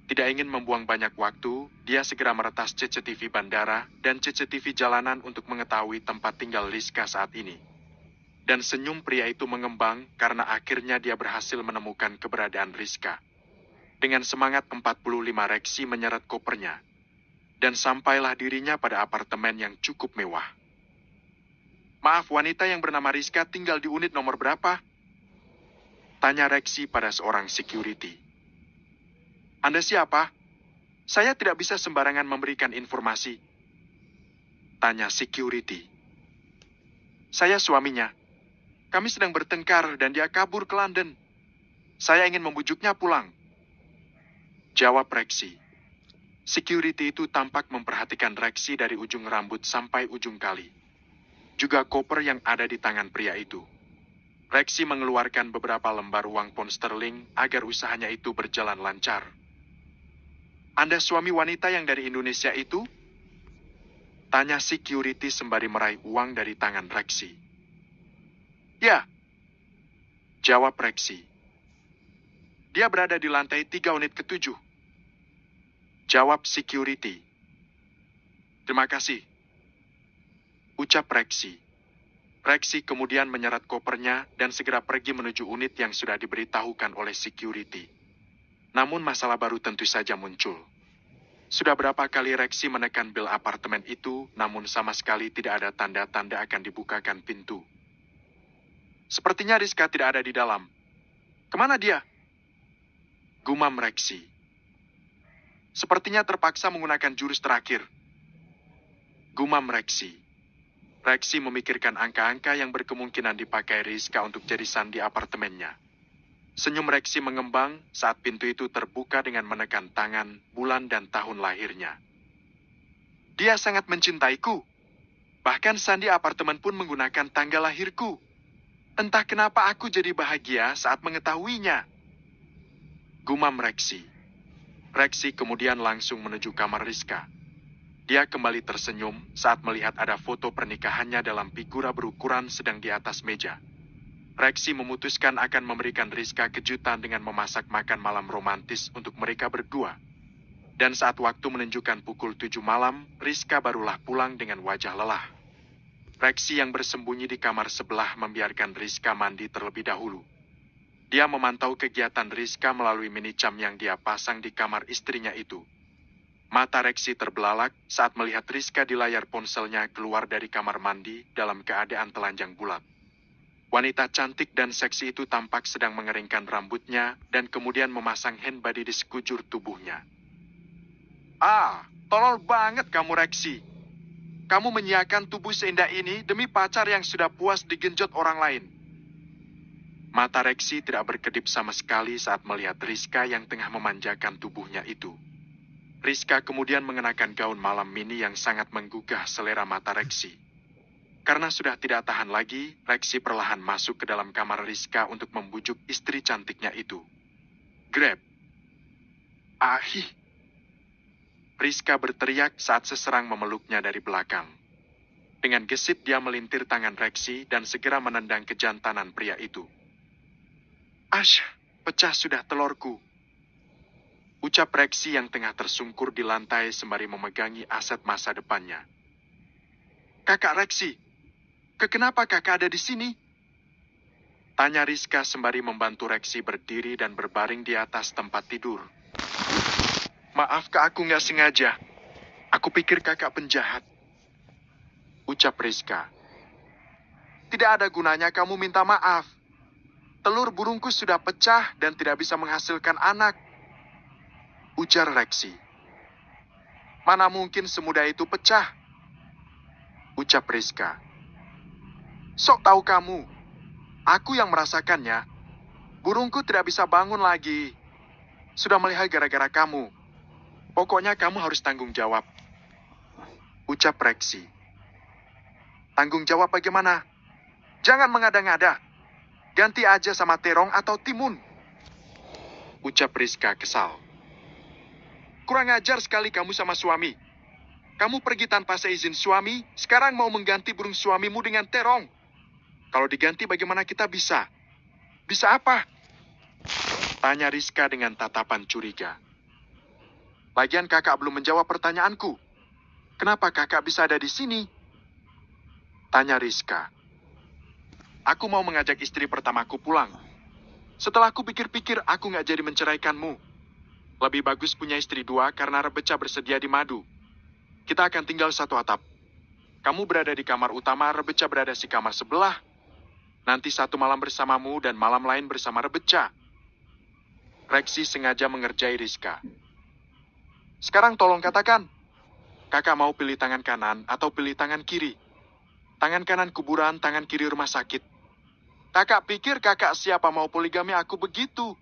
A: Tidak ingin membuang banyak waktu, dia segera meretas CCTV bandara dan CCTV jalanan untuk mengetahui tempat tinggal Rizka saat ini. Dan senyum pria itu mengembang karena akhirnya dia berhasil menemukan keberadaan Rizka. Dengan semangat 45 Rexy menyeret kopernya. Dan sampailah dirinya pada apartemen yang cukup mewah. Maaf, wanita yang bernama Rizka tinggal di unit nomor berapa? Tanya Rexy pada seorang security. Anda siapa? Saya tidak bisa sembarangan memberikan informasi. Tanya security. Saya suaminya. Kami sedang bertengkar dan dia kabur ke London. Saya ingin membujuknya pulang. Jawab Rexy. Security itu tampak memperhatikan Rexy dari ujung rambut sampai ujung kali. Juga koper yang ada di tangan pria itu. Rexy mengeluarkan beberapa lembar uang pound sterling agar usahanya itu berjalan lancar. Anda suami wanita yang dari Indonesia itu? Tanya security sembari meraih uang dari tangan Rexy. Ya, jawab Rexy. Dia berada di lantai 3 unit ke-7. Jawab security. Terima kasih. Ucap Rexy. Rexy kemudian menyeret kopernya dan segera pergi menuju unit yang sudah diberitahukan oleh security. Namun masalah baru tentu saja muncul. Sudah berapa kali Rexy menekan bel apartemen itu, namun sama sekali tidak ada tanda-tanda akan dibukakan pintu. Sepertinya Rizka tidak ada di dalam. Kemana dia? Gumam Rexy. Sepertinya terpaksa menggunakan jurus terakhir. Gumam Rexy. Rexy memikirkan angka-angka yang berkemungkinan dipakai Rizka untuk jadi sandi apartemennya. Senyum Rexy mengembang saat pintu itu terbuka dengan menekan tangan, bulan, dan tahun lahirnya. Dia sangat mencintaiku. Bahkan sandi apartemen pun menggunakan tanggal lahirku. Entah kenapa aku jadi bahagia saat mengetahuinya. Gumam Rexy. Rexy kemudian langsung menuju kamar Rizka. Dia kembali tersenyum saat melihat ada foto pernikahannya dalam figura berukuran sedang di atas meja. Rexy memutuskan akan memberikan Rizka kejutan dengan memasak makan malam romantis untuk mereka berdua. Dan saat waktu menunjukkan pukul 7 malam, Rizka barulah pulang dengan wajah lelah. Rexy yang bersembunyi di kamar sebelah membiarkan Rizka mandi terlebih dahulu. Dia memantau kegiatan Rizka melalui minicam yang dia pasang di kamar istrinya itu. Mata Rexy terbelalak saat melihat Rizka di layar ponselnya keluar dari kamar mandi dalam keadaan telanjang bulat. Wanita cantik dan seksi itu tampak sedang mengeringkan rambutnya dan kemudian memasang hand body di sekujur tubuhnya. Ah, tolol banget kamu Rexy. Kamu menyiapkan tubuh seindah ini demi pacar yang sudah puas digenjot orang lain. Mata Rexy tidak berkedip sama sekali saat melihat Rizka yang tengah memanjakan tubuhnya itu. Rizka kemudian mengenakan gaun malam mini yang sangat menggugah selera mata Rexy. Karena sudah tidak tahan lagi, Rexy perlahan masuk ke dalam kamar Rizka untuk membujuk istri cantiknya itu. Grab. Ahi. Rizka berteriak saat seserang memeluknya dari belakang. Dengan gesit dia melintir tangan Rexy dan segera menendang kejantanan pria itu. Ash, pecah sudah telurku. Ucap Rexy yang tengah tersungkur di lantai sembari memegangi aset masa depannya. Kakak Rexy, kenapa kakak ada di sini? Tanya Rizka sembari membantu Rexy berdiri dan berbaring di atas tempat tidur. Maaf kak, aku nggak sengaja. Aku pikir kakak penjahat. Ucap Rizka. Tidak ada gunanya kamu minta maaf. Telur burungku sudah pecah dan tidak bisa menghasilkan anak, ujar Rexy. Mana mungkin semudah itu pecah, ucap Rizka. Sok tahu kamu, aku yang merasakannya. Burungku tidak bisa bangun lagi. Sudah melihai gara-gara kamu. Pokoknya kamu harus tanggung jawab, ucap Rexy. Tanggung jawab bagaimana? Jangan mengada-ngada. Ganti aja sama terong atau timun, ucap Rizka kesal. Kurang ajar sekali kamu sama suami. Kamu pergi tanpa seizin suami, sekarang mau mengganti burung suamimu dengan terong. Kalau diganti bagaimana kita bisa? Bisa apa? Tanya Rizka dengan tatapan curiga. Lagian kakak belum menjawab pertanyaanku. Kenapa kakak bisa ada di sini? Tanya Rizka. Aku mau mengajak istri pertamaku pulang. Setelah aku pikir-pikir, aku nggak jadi menceraikanmu. Lebih bagus punya istri dua karena Rebeca bersedia di madu. Kita akan tinggal satu atap. Kamu berada di kamar utama, Rebeca berada di kamar sebelah. Nanti satu malam bersamamu dan malam lain bersama Rebeca. Rexy sengaja mengerjai Rizka. Sekarang tolong katakan, kakak mau pilih tangan kanan atau pilih tangan kiri? Tangan kanan kuburan, tangan kiri rumah sakit. Kakak pikir kakak siapa mau poligami aku begitu?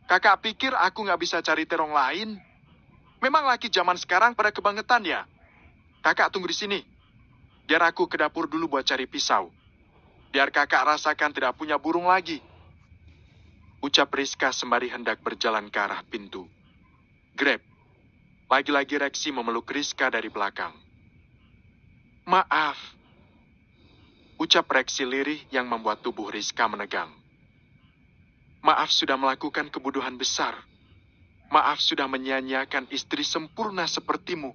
A: Kakak pikir aku nggak bisa cari terong lain? Memang laki zaman sekarang pada kebangetan ya? Kakak tunggu di sini. Biar aku ke dapur dulu buat cari pisau. Biar kakak rasakan tidak punya burung lagi. Ucap Rizka sembari hendak berjalan ke arah pintu. Grab. Lagi-lagi Rexy memeluk Rizka dari belakang. Maaf. Ucap Rexy lirih yang membuat tubuh Rizka menegang. Maaf sudah melakukan kebodohan besar. Maaf sudah menyia-nyiakan istri sempurna sepertimu.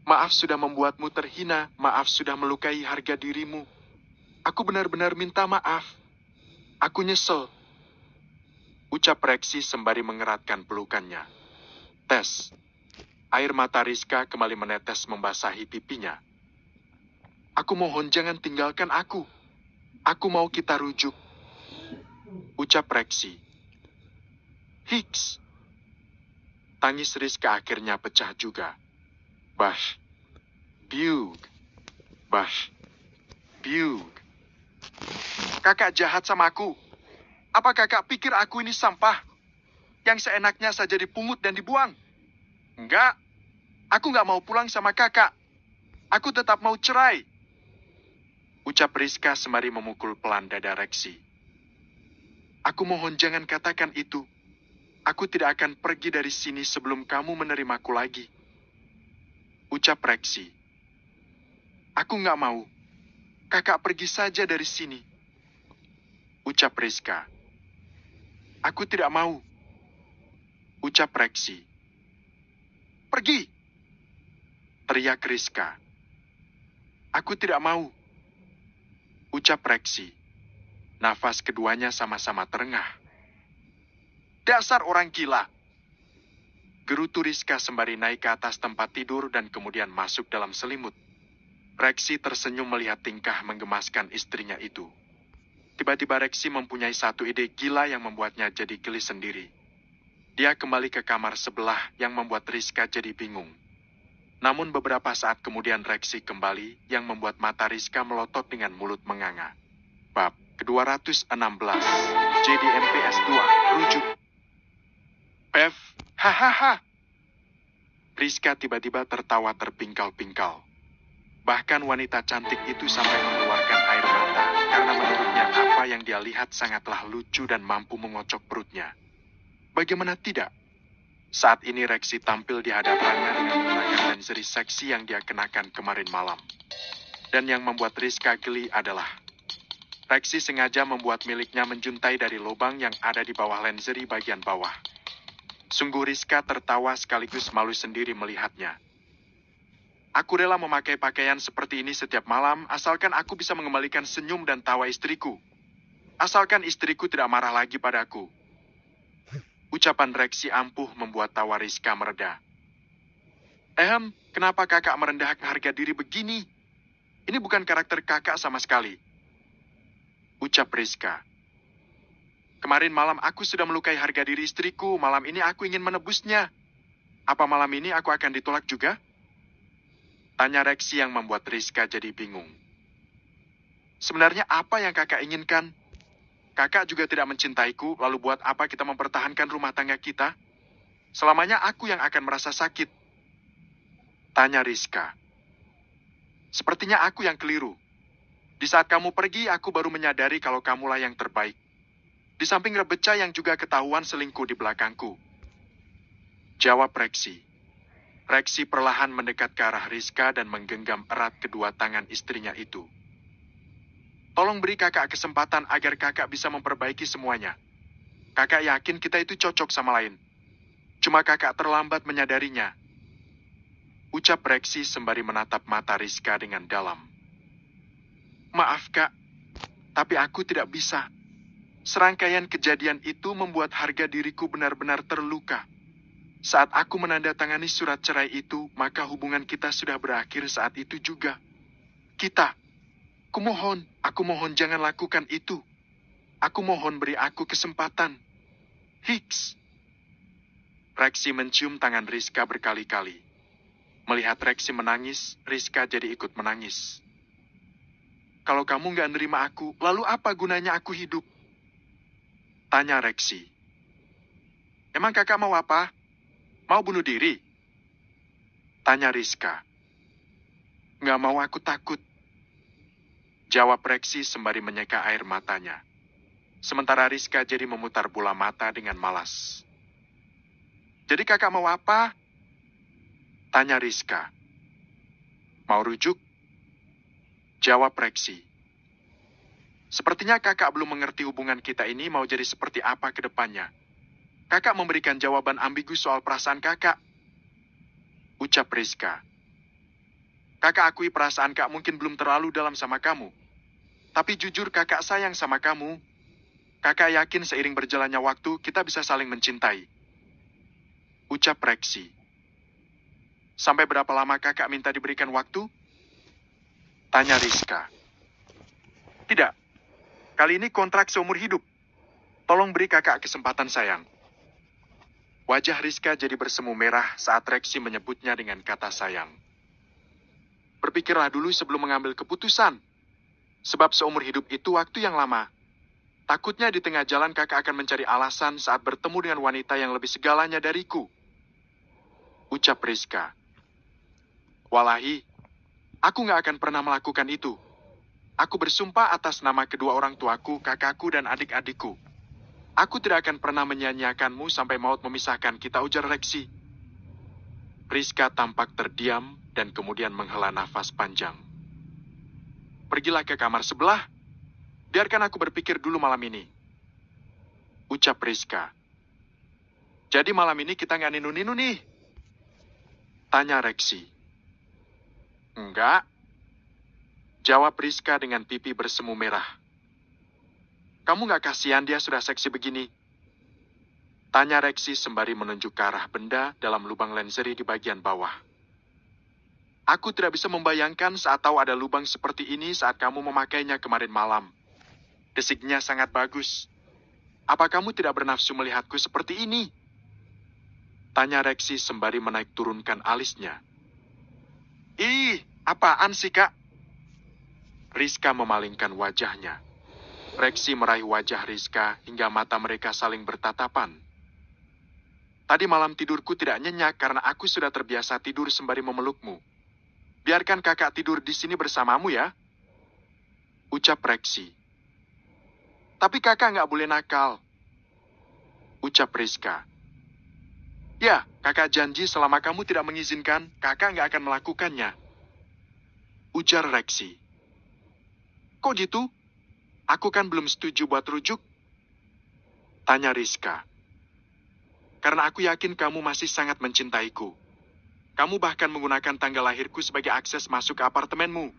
A: Maaf sudah membuatmu terhina. Maaf sudah melukai harga dirimu. Aku benar-benar minta maaf. Aku nyesel. Ucap Rexy sembari mengeratkan pelukannya. Tes. Air mata Rizka kembali menetes membasahi pipinya. Aku mohon jangan tinggalkan aku. Aku mau kita rujuk. Ucap Rexy. Hiks. Tangis Rizka akhirnya pecah juga. Bash. Biug. Bash. Biug. Kakak jahat sama aku. Apa kakak pikir aku ini sampah? Yang seenaknya saja dipungut dan dibuang? Enggak. Aku nggak mau pulang sama kakak. Aku tetap mau cerai. Ucap Rizka sembari memukul pelan dada Rexy. Aku mohon jangan katakan itu. Aku tidak akan pergi dari sini sebelum kamu menerimaku lagi. Ucap Rexy. Aku nggak mau. Kakak pergi saja dari sini. Ucap Rizka. Aku tidak mau. Ucap Rexy. Pergi! Teriak Rizka. Aku tidak mau. Ucap Rexy. Nafas keduanya sama-sama terengah. Dasar orang gila. Gerutu Rizka sembari naik ke atas tempat tidur dan kemudian masuk dalam selimut. Rexy tersenyum melihat tingkah menggemaskan istrinya itu. Tiba-tiba Rexy mempunyai satu ide gila yang membuatnya jadi geli sendiri. Dia kembali ke kamar sebelah yang membuat Rizka jadi bingung. Namun beberapa saat kemudian Rexy kembali yang membuat mata Rizka melotot dengan mulut menganga. Bab ke-216, JDMPS 2, rujuk. Bev, hahaha. Rizka tiba-tiba tertawa terpingkal-pingkal. Bahkan wanita cantik itu sampai mengeluarkan air mata karena menurutnya apa yang dia lihat sangatlah lucu dan mampu mengocok perutnya. Bagaimana tidak? Saat ini Rexy tampil di hadapannya dengan menggunakan lingerie seksi yang dia kenakan kemarin malam. Dan yang membuat Rizka geli adalah Rexy sengaja membuat miliknya menjuntai dari lubang yang ada di bawah lingerie bagian bawah. Sungguh Rizka tertawa sekaligus malu sendiri melihatnya. Aku rela memakai pakaian seperti ini setiap malam, asalkan aku bisa mengembalikan senyum dan tawa istriku. Asalkan istriku tidak marah lagi padaku. Ucapan Rexy ampuh membuat tawa Rizka mereda. Kenapa kakak merendahkan harga diri begini? Ini bukan karakter kakak sama sekali. Ucap Rizka. Kemarin malam aku sudah melukai harga diri istriku, malam ini aku ingin menebusnya. Apa malam ini aku akan ditolak juga? Tanya Rexy yang membuat Rizka jadi bingung. Sebenarnya apa yang kakak inginkan? Kakak juga tidak mencintaiku, lalu buat apa kita mempertahankan rumah tangga kita? Selamanya aku yang akan merasa sakit. Tanya Rizka. Sepertinya aku yang keliru. Di saat kamu pergi, aku baru menyadari kalau kamulah yang terbaik. Di samping Rebecca yang juga ketahuan selingkuh di belakangku. Jawab Rexy. Rexy perlahan mendekat ke arah Rizka dan menggenggam erat kedua tangan istrinya itu. Tolong beri kakak kesempatan agar kakak bisa memperbaiki semuanya. Kakak yakin kita itu cocok sama lain. Cuma kakak terlambat menyadarinya. Ucap Rexy sembari menatap mata Rizka dengan dalam. Maaf kak, tapi aku tidak bisa. Serangkaian kejadian itu membuat harga diriku benar-benar terluka. Saat aku menandatangani surat cerai itu, maka hubungan kita sudah berakhir saat itu juga. Aku mohon jangan lakukan itu. Aku mohon beri aku kesempatan. Hicks. Rexy mencium tangan Rizka berkali-kali. Melihat Rexy menangis, Rizka jadi ikut menangis. Kalau kamu nggak nerima aku, lalu apa gunanya aku hidup? Tanya Rexy. Emang kakak mau apa? Mau bunuh diri? Tanya Rizka. Nggak mau, aku takut. Jawab Rexy sembari menyeka air matanya. Sementara Rizka jadi memutar bola mata dengan malas. Jadi kakak mau apa? Tanya Rizka. Mau rujuk? Jawab Rexy. Sepertinya kakak belum mengerti hubungan kita ini mau jadi seperti apa ke depannya. Kakak memberikan jawaban ambigu soal perasaan kakak. Ucap Rizka. Kakak akui perasaan kak mungkin belum terlalu dalam sama kamu. Tapi jujur kakak sayang sama kamu. Kakak yakin seiring berjalannya waktu kita bisa saling mencintai. Ucap Rexy. Sampai berapa lama kakak minta diberikan waktu? Tanya Rizka. Tidak. Kali ini kontrak seumur hidup. Tolong beri kakak kesempatan sayang. Wajah Rizka jadi bersemu merah saat Rexy menyebutnya dengan kata sayang. Berpikirlah dulu sebelum mengambil keputusan. Sebab seumur hidup itu waktu yang lama. Takutnya di tengah jalan kakak akan mencari alasan saat bertemu dengan wanita yang lebih segalanya dariku. Ucap Rizka. Walahi, aku nggak akan pernah melakukan itu. Aku bersumpah atas nama kedua orang tuaku, kakakku, dan adik-adikku. Aku tidak akan pernah menyia-nyiakanmu sampai maut memisahkan kita, ujar Rexy. Rizka tampak terdiam dan kemudian menghela nafas panjang. Pergilah ke kamar sebelah. Biarkan aku berpikir dulu malam ini. Ucap Rizka. Jadi malam ini kita nggak ninu-ninu nih? Tanya Rexy. Enggak. Jawab Rizka dengan pipi bersemu merah. Kamu nggak kasihan dia sudah seksi begini? Tanya Rexy sembari menunjuk ke arah benda dalam lubang lenserie di bagian bawah. Aku tidak bisa membayangkan saat tahu ada lubang seperti ini saat kamu memakainya kemarin malam. Desiknya sangat bagus. Apa kamu tidak bernafsu melihatku seperti ini? Tanya Rexy sembari menaik turunkan alisnya. Ih, apaan sih kak? Rizka memalingkan wajahnya. Rexy meraih wajah Rizka hingga mata mereka saling bertatapan. Tadi malam tidurku tidak nyenyak karena aku sudah terbiasa tidur sembari memelukmu. Biarkan kakak tidur di sini bersamamu ya. Ucap Rexy. Tapi kakak nggak boleh nakal. Ucap Rizka. Ya, kakak janji selama kamu tidak mengizinkan, kakak nggak akan melakukannya. Ujar Rexy. Kok gitu? Aku kan belum setuju buat rujuk. Tanya Rizka. Karena aku yakin kamu masih sangat mencintaiku. Kamu bahkan menggunakan tanggal lahirku sebagai akses masuk ke apartemenmu.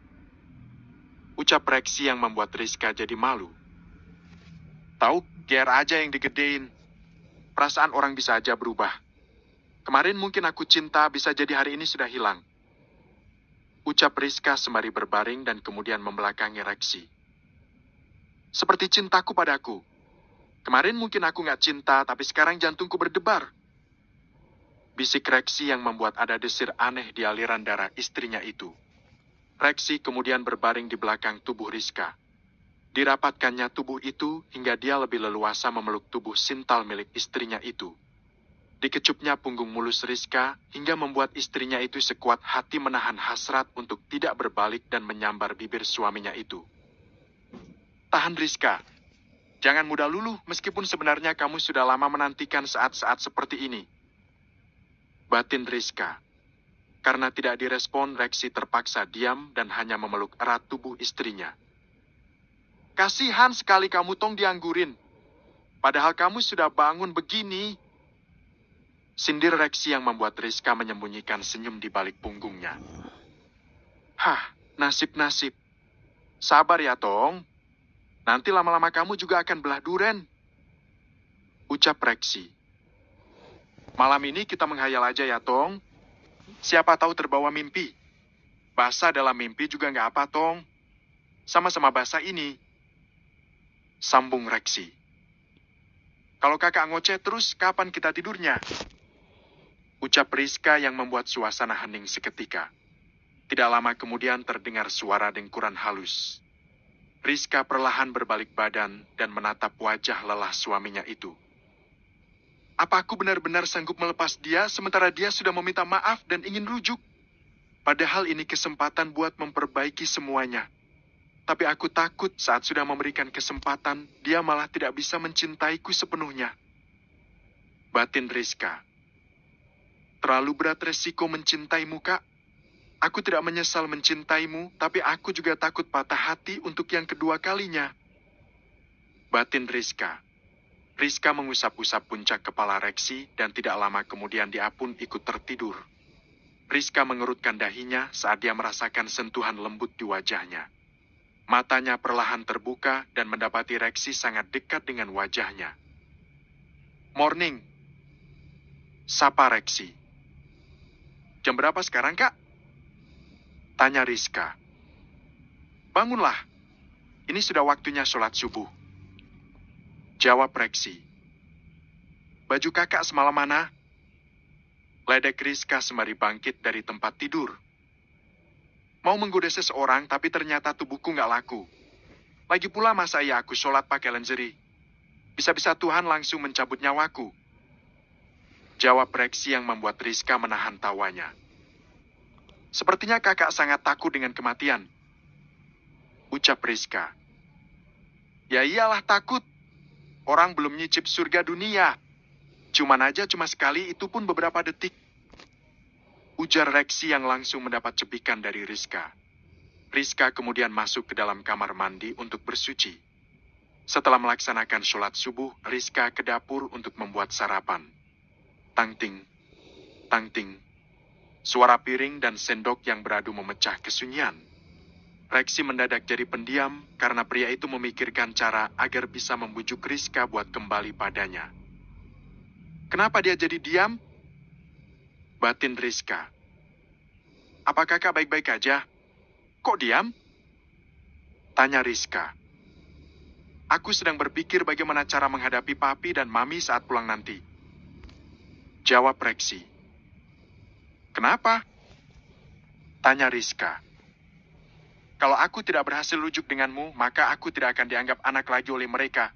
A: Ucap Rexy yang membuat Rizka jadi malu. Tahu, GR aja yang digedein. Perasaan orang bisa aja berubah. Kemarin mungkin aku cinta, bisa jadi hari ini sudah hilang. Ucap Rizka sembari berbaring dan kemudian membelakangi Rexy. Seperti cintaku padaku. Kemarin mungkin aku nggak cinta, tapi sekarang jantungku berdebar. Bisik Reksi yang membuat ada desir aneh di aliran darah istrinya itu. Reksi kemudian berbaring di belakang tubuh Rizka. Dirapatkannya tubuh itu hingga dia lebih leluasa memeluk tubuh sintal milik istrinya itu. Dikecupnya punggung mulus Rizka hingga membuat istrinya itu sekuat hati menahan hasrat untuk tidak berbalik dan menyambar bibir suaminya itu. Tahan Rizka. Jangan mudah luluh meskipun sebenarnya kamu sudah lama menantikan saat-saat seperti ini. Batin Rizka. Karena tidak direspon, Reksi terpaksa diam dan hanya memeluk erat tubuh istrinya. Kasihan sekali kamu tong dianggurin. Padahal kamu sudah bangun begini. Sindir Reksi yang membuat Rizka menyembunyikan senyum di balik punggungnya. Hah, nasib-nasib. Sabar ya, Tong. Nanti lama-lama kamu juga akan belah duren. Ucap Reksi. Malam ini kita menghayal aja ya, Tong. Siapa tahu terbawa mimpi. Basah dalam mimpi juga nggak apa, Tong. Sama-sama basah ini. Sambung Reksi. Kalau kakak ngoceh terus, kapan kita tidurnya? Ucap Rizka yang membuat suasana hening seketika. Tidak lama kemudian terdengar suara dengkuran halus. Rizka perlahan berbalik badan dan menatap wajah lelah suaminya itu. Apa aku benar-benar sanggup melepas dia sementara dia sudah meminta maaf dan ingin rujuk? Padahal ini kesempatan buat memperbaiki semuanya. Tapi aku takut saat sudah memberikan kesempatan, dia malah tidak bisa mencintaiku sepenuhnya. Batin Rizka. Terlalu berat resiko mencintaimu, Kak. Aku tidak menyesal mencintaimu, tapi aku juga takut patah hati untuk yang kedua kalinya. Batin Rizka. Rizka mengusap-usap puncak kepala Reksi dan tidak lama kemudian dia pun ikut tertidur. Rizka mengerutkan dahinya saat dia merasakan sentuhan lembut di wajahnya. Matanya perlahan terbuka dan mendapati Reksi sangat dekat dengan wajahnya. Morning. Sapa Reksi. Jam berapa sekarang, Kak? Tanya Rizka. Bangunlah. Ini sudah waktunya sholat subuh. Jawab Reksi. Baju kakak semalam mana? Ledek Rizka sembari bangkit dari tempat tidur. Mau menggoda seseorang tapi ternyata tubuhku nggak laku. Lagi pula masa iya aku sholat pakai lingerie? Bisa-bisa Tuhan langsung mencabut nyawaku. Jawab Reksi yang membuat Rizka menahan tawanya. Sepertinya kakak sangat takut dengan kematian. Ucap Rizka. Ya iyalah takut. Orang belum nyicip surga dunia. Cuma sekali, itu pun beberapa detik. Ujar Reksi yang langsung mendapat cepikan dari Rizka. Rizka kemudian masuk ke dalam kamar mandi untuk bersuci. Setelah melaksanakan sholat subuh, Rizka ke dapur untuk membuat sarapan. Tang-ting, tang-ting. Suara piring dan sendok yang beradu memecah kesunyian. Reksi mendadak jadi pendiam karena pria itu memikirkan cara agar bisa membujuk Rizka buat kembali padanya. Kenapa dia jadi diam? Batin Rizka. Apa kakak baik-baik aja? Kok diam? Tanya Rizka. Aku sedang berpikir bagaimana cara menghadapi papi dan mami saat pulang nanti. Jawab Reksi. Kenapa? Tanya Rizka. Kalau aku tidak berhasil rujuk denganmu, maka aku tidak akan dianggap anak lagi oleh mereka.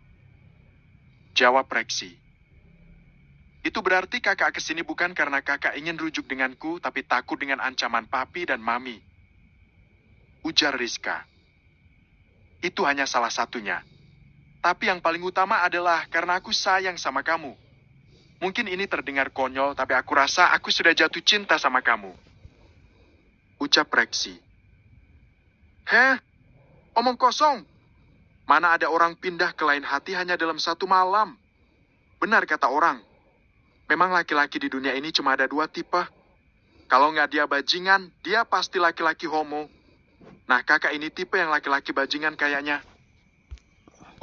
A: Jawab Reksi. Itu berarti kakak kesini bukan karena kakak ingin rujuk denganku, tapi takut dengan ancaman papi dan mami. Ujar Rizka. Itu hanya salah satunya. Tapi yang paling utama adalah karena aku sayang sama kamu. Mungkin ini terdengar konyol, tapi aku rasa aku sudah jatuh cinta sama kamu. Ucap Reksi. Heh, omong kosong. Mana ada orang pindah ke lain hati hanya dalam satu malam. Benar kata orang. Memang laki-laki di dunia ini cuma ada dua tipe. Kalau nggak dia bajingan, dia pasti laki-laki homo. Nah, kakak ini tipe yang laki-laki bajingan kayaknya.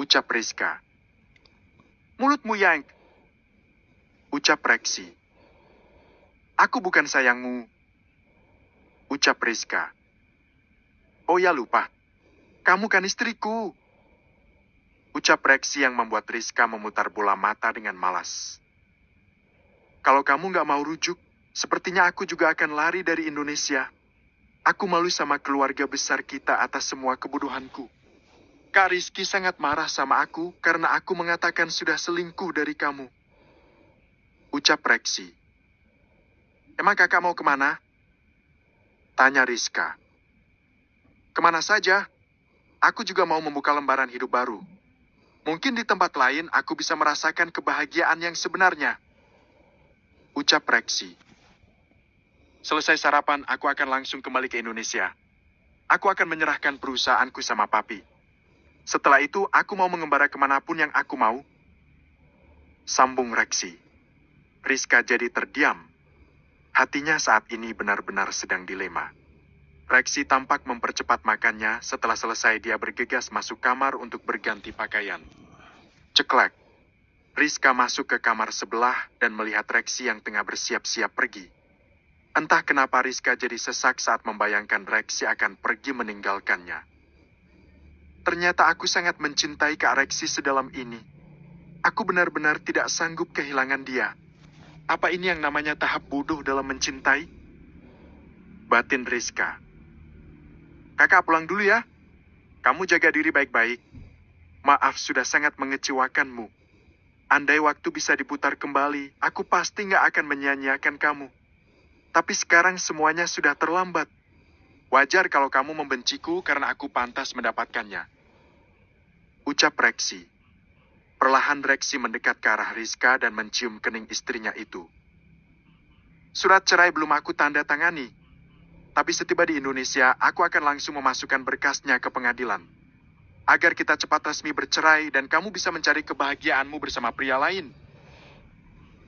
A: Ucap Rizka. Mulutmu Yank. Ucap Reksi. Aku bukan sayangmu. Ucap Rizka. Oh ya lupa. Kamu kan istriku. Ucap Rexi yang membuat Rizka memutar bola mata dengan malas. Kalau kamu nggak mau rujuk, sepertinya aku juga akan lari dari Indonesia. Aku malu sama keluarga besar kita atas semua kebodohanku. Kak Rizky sangat marah sama aku karena aku mengatakan sudah selingkuh dari kamu. Ucap Rexi. Emang kakak mau kemana? Tanya Rizka. Kemana saja? Aku juga mau membuka lembaran hidup baru. Mungkin di tempat lain aku bisa merasakan kebahagiaan yang sebenarnya. Ucap Rexi. Selesai sarapan, aku akan langsung kembali ke Indonesia. Aku akan menyerahkan perusahaanku sama papi. Setelah itu, aku mau mengembara kemanapun yang aku mau. Sambung Rexi. Rizka jadi terdiam. Hatinya saat ini benar-benar sedang dilema. Rexi tampak mempercepat makannya. Setelah selesai, dia bergegas masuk kamar untuk berganti pakaian. Ceklek. Rizka masuk ke kamar sebelah dan melihat Rexi yang tengah bersiap-siap pergi. Entah kenapa Rizka jadi sesak saat membayangkan Rexi akan pergi meninggalkannya. Ternyata aku sangat mencintai Kak Rexi sedalam ini. Aku benar-benar tidak sanggup kehilangan dia. Apa ini yang namanya tahap bodoh dalam mencintai? Batin Rizka. Kakak pulang dulu ya. Kamu jaga diri baik-baik. Maaf sudah sangat mengecewakanmu. Andai waktu bisa diputar kembali, aku pasti nggak akan menyia-nyiakan kamu. Tapi sekarang semuanya sudah terlambat. Wajar kalau kamu membenciku karena aku pantas mendapatkannya. Ucap Rexi. Perlahan Rexi mendekat ke arah Rizka dan mencium kening istrinya itu. Surat cerai belum aku tanda tangani. Tapi setiba di Indonesia, aku akan langsung memasukkan berkasnya ke pengadilan. Agar kita cepat resmi bercerai dan kamu bisa mencari kebahagiaanmu bersama pria lain.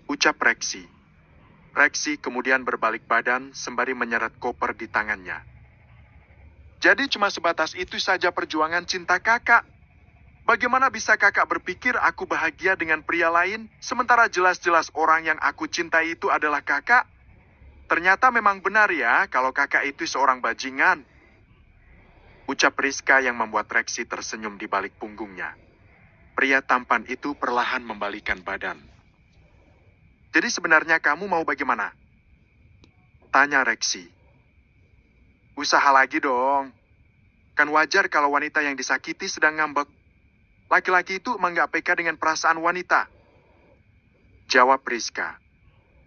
A: Ucap Rexi. Rexi kemudian berbalik badan sembari menyeret koper di tangannya. Jadi cuma sebatas itu saja perjuangan cinta kakak. Bagaimana bisa kakak berpikir aku bahagia dengan pria lain, sementara jelas-jelas orang yang aku cintai itu adalah kakak? Ternyata memang benar ya kalau kakak itu seorang bajingan. Ucap Rizka yang membuat Rexi tersenyum di balik punggungnya. Pria tampan itu perlahan membalikkan badan. Jadi sebenarnya kamu mau bagaimana? Tanya Rexi. Usaha lagi dong. Kan wajar kalau wanita yang disakiti sedang ngambek. Laki-laki itu emang gak peka dengan perasaan wanita. Jawab Rizka.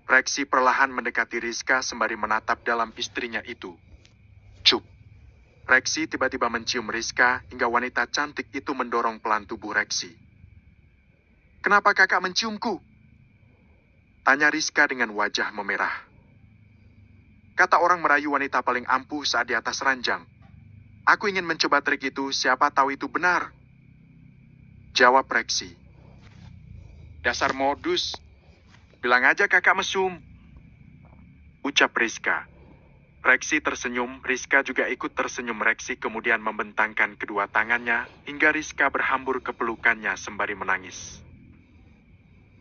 A: Rexi perlahan mendekati Rizka sembari menatap dalam istrinya itu. Cup. Rexi tiba-tiba mencium Rizka hingga wanita cantik itu mendorong pelan tubuh Rexi. Kenapa kakak menciumku? Tanya Rizka dengan wajah memerah. Kata orang merayu wanita paling ampuh saat di atas ranjang. Aku ingin mencoba trik itu, siapa tahu itu benar. Jawab Rexi. Dasar modus. Bilang aja kakak mesum. Ucap Rizka. Rexi tersenyum, Rizka juga ikut tersenyum. Rexi kemudian membentangkan kedua tangannya hingga Rizka berhambur ke pelukannya sembari menangis.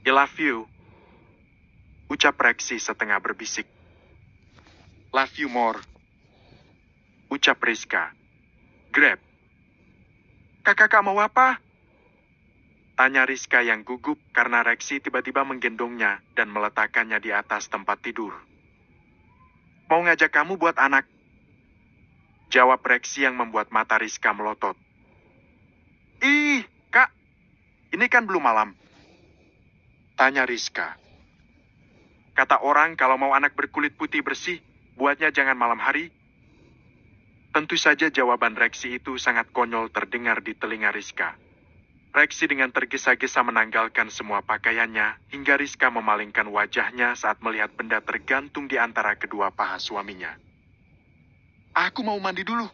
A: I love you. Ucap Rexi setengah berbisik. Love you more. Ucap Rizka. Grab. Kakak mau apa? Tanya Rizka yang gugup karena Rexi tiba-tiba menggendongnya dan meletakkannya di atas tempat tidur. Mau ngajak kamu buat anak. Jawab Rexi yang membuat mata Rizka melotot. Ih, kak, ini kan belum malam. Tanya Rizka. Kata orang kalau mau anak berkulit putih bersih, buatnya jangan malam hari. Tentu saja jawaban Rexi itu sangat konyol terdengar di telinga Rizka. Rexi dengan tergesa-gesa menanggalkan semua pakaiannya hingga Rizka memalingkan wajahnya saat melihat benda tergantung di antara kedua paha suaminya. Aku mau mandi dulu.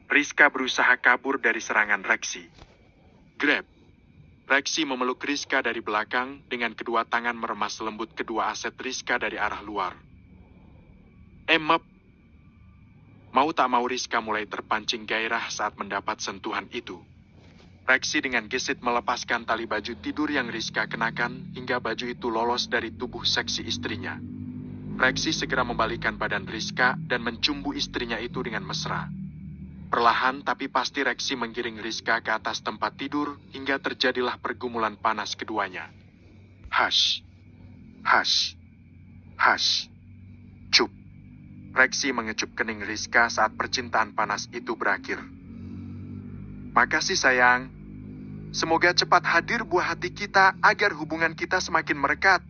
A: Rizka berusaha kabur dari serangan Rexi. Grab. Rexi memeluk Rizka dari belakang dengan kedua tangan meremas lembut kedua aset Rizka dari arah luar. Emep. Mau tak mau Rizka mulai terpancing gairah saat mendapat sentuhan itu. Rexi dengan gesit melepaskan tali baju tidur yang Rizka kenakan hingga baju itu lolos dari tubuh seksi istrinya. Rexi segera membalikkan badan Rizka dan mencumbu istrinya itu dengan mesra. Perlahan tapi pasti Reksi menggiring Rizka ke atas tempat tidur hingga terjadilah pergumulan panas keduanya. Hush, hush, hush, cup. Reksi mengecup kening Rizka saat percintaan panas itu berakhir. Makasih sayang. Semoga cepat hadir buah hati kita agar hubungan kita semakin merekat.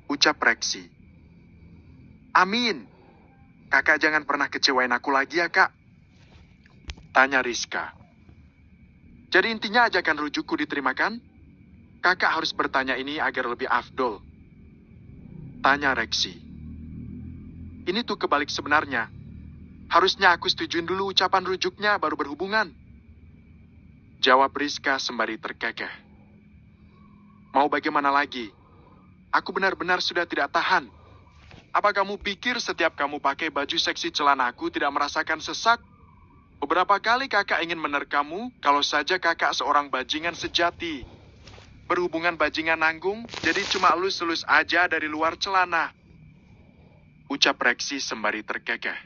A: Ucap Reksi. Amin. Kakak jangan pernah kecewain aku lagi ya kak. Tanya Rizka. Jadi intinya ajakan rujukku diterima kan? Kakak harus bertanya ini agar lebih afdol. Tanya Reksi. Ini tuh kebalik sebenarnya. Harusnya aku setujuin dulu ucapan rujuknya baru berhubungan. Jawab Rizka sembari terkekeh. Mau bagaimana lagi? Aku benar-benar sudah tidak tahan. Apa kamu pikir setiap kamu pakai baju seksi celanaku tidak merasakan sesak? Beberapa kali kakak ingin menerkamu kalau saja kakak seorang bajingan sejati. Berhubungan bajingan nanggung, jadi cuma elus-elus aja dari luar celana. Ucap Reksi sembari terkekeh.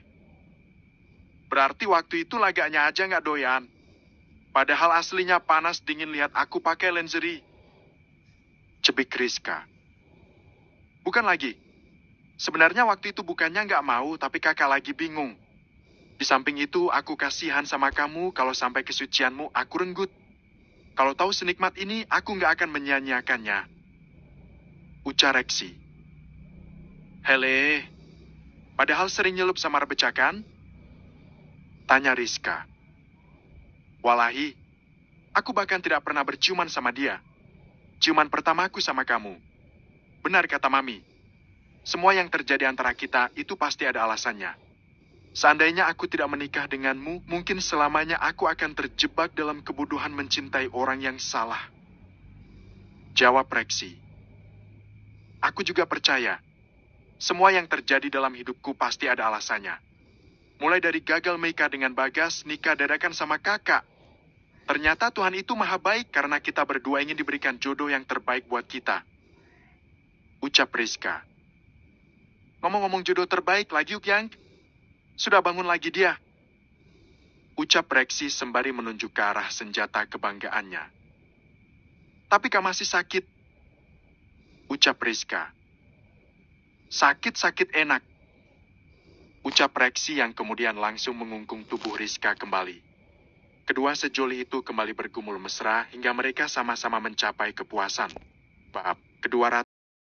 A: Berarti waktu itu lagaknya aja nggak doyan. Padahal aslinya panas dingin lihat aku pakai lingerie. Cebik Rizka. Bukan lagi. Sebenarnya waktu itu bukannya nggak mau, tapi kakak lagi bingung. Di samping itu, aku kasihan sama kamu kalau sampai kesucianmu aku renggut. Kalau tahu senikmat ini, aku nggak akan menyia-nyiakannya. Ucar Reksi. Hele, padahal sering nyelup sama rebecakan? Tanya Rizka. Walahi, aku bahkan tidak pernah berciuman sama dia. Ciuman pertamaku sama kamu. Benar kata Mami. Semua yang terjadi antara kita itu pasti ada alasannya. Seandainya aku tidak menikah denganmu, mungkin selamanya aku akan terjebak dalam kebodohan mencintai orang yang salah. Jawab Reksi. Aku juga percaya. Semua yang terjadi dalam hidupku pasti ada alasannya. Mulai dari gagal menikah dengan Bagas, nikah dadakan sama kakak. Ternyata Tuhan itu maha baik karena kita berdua ingin diberikan jodoh yang terbaik buat kita. Ucap Rizka. Ngomong-ngomong jodoh terbaik lagi yuk yang. Sudah bangun lagi dia. Ucap Reksi sembari menunjuk ke arah senjata kebanggaannya. Tapi kau masih sakit. Ucap Rizka. Sakit-sakit enak. Ucap Reksi yang kemudian langsung mengungkung tubuh Rizka kembali. Kedua sejoli itu kembali bergumul mesra hingga mereka sama-sama mencapai kepuasan. Bab kedua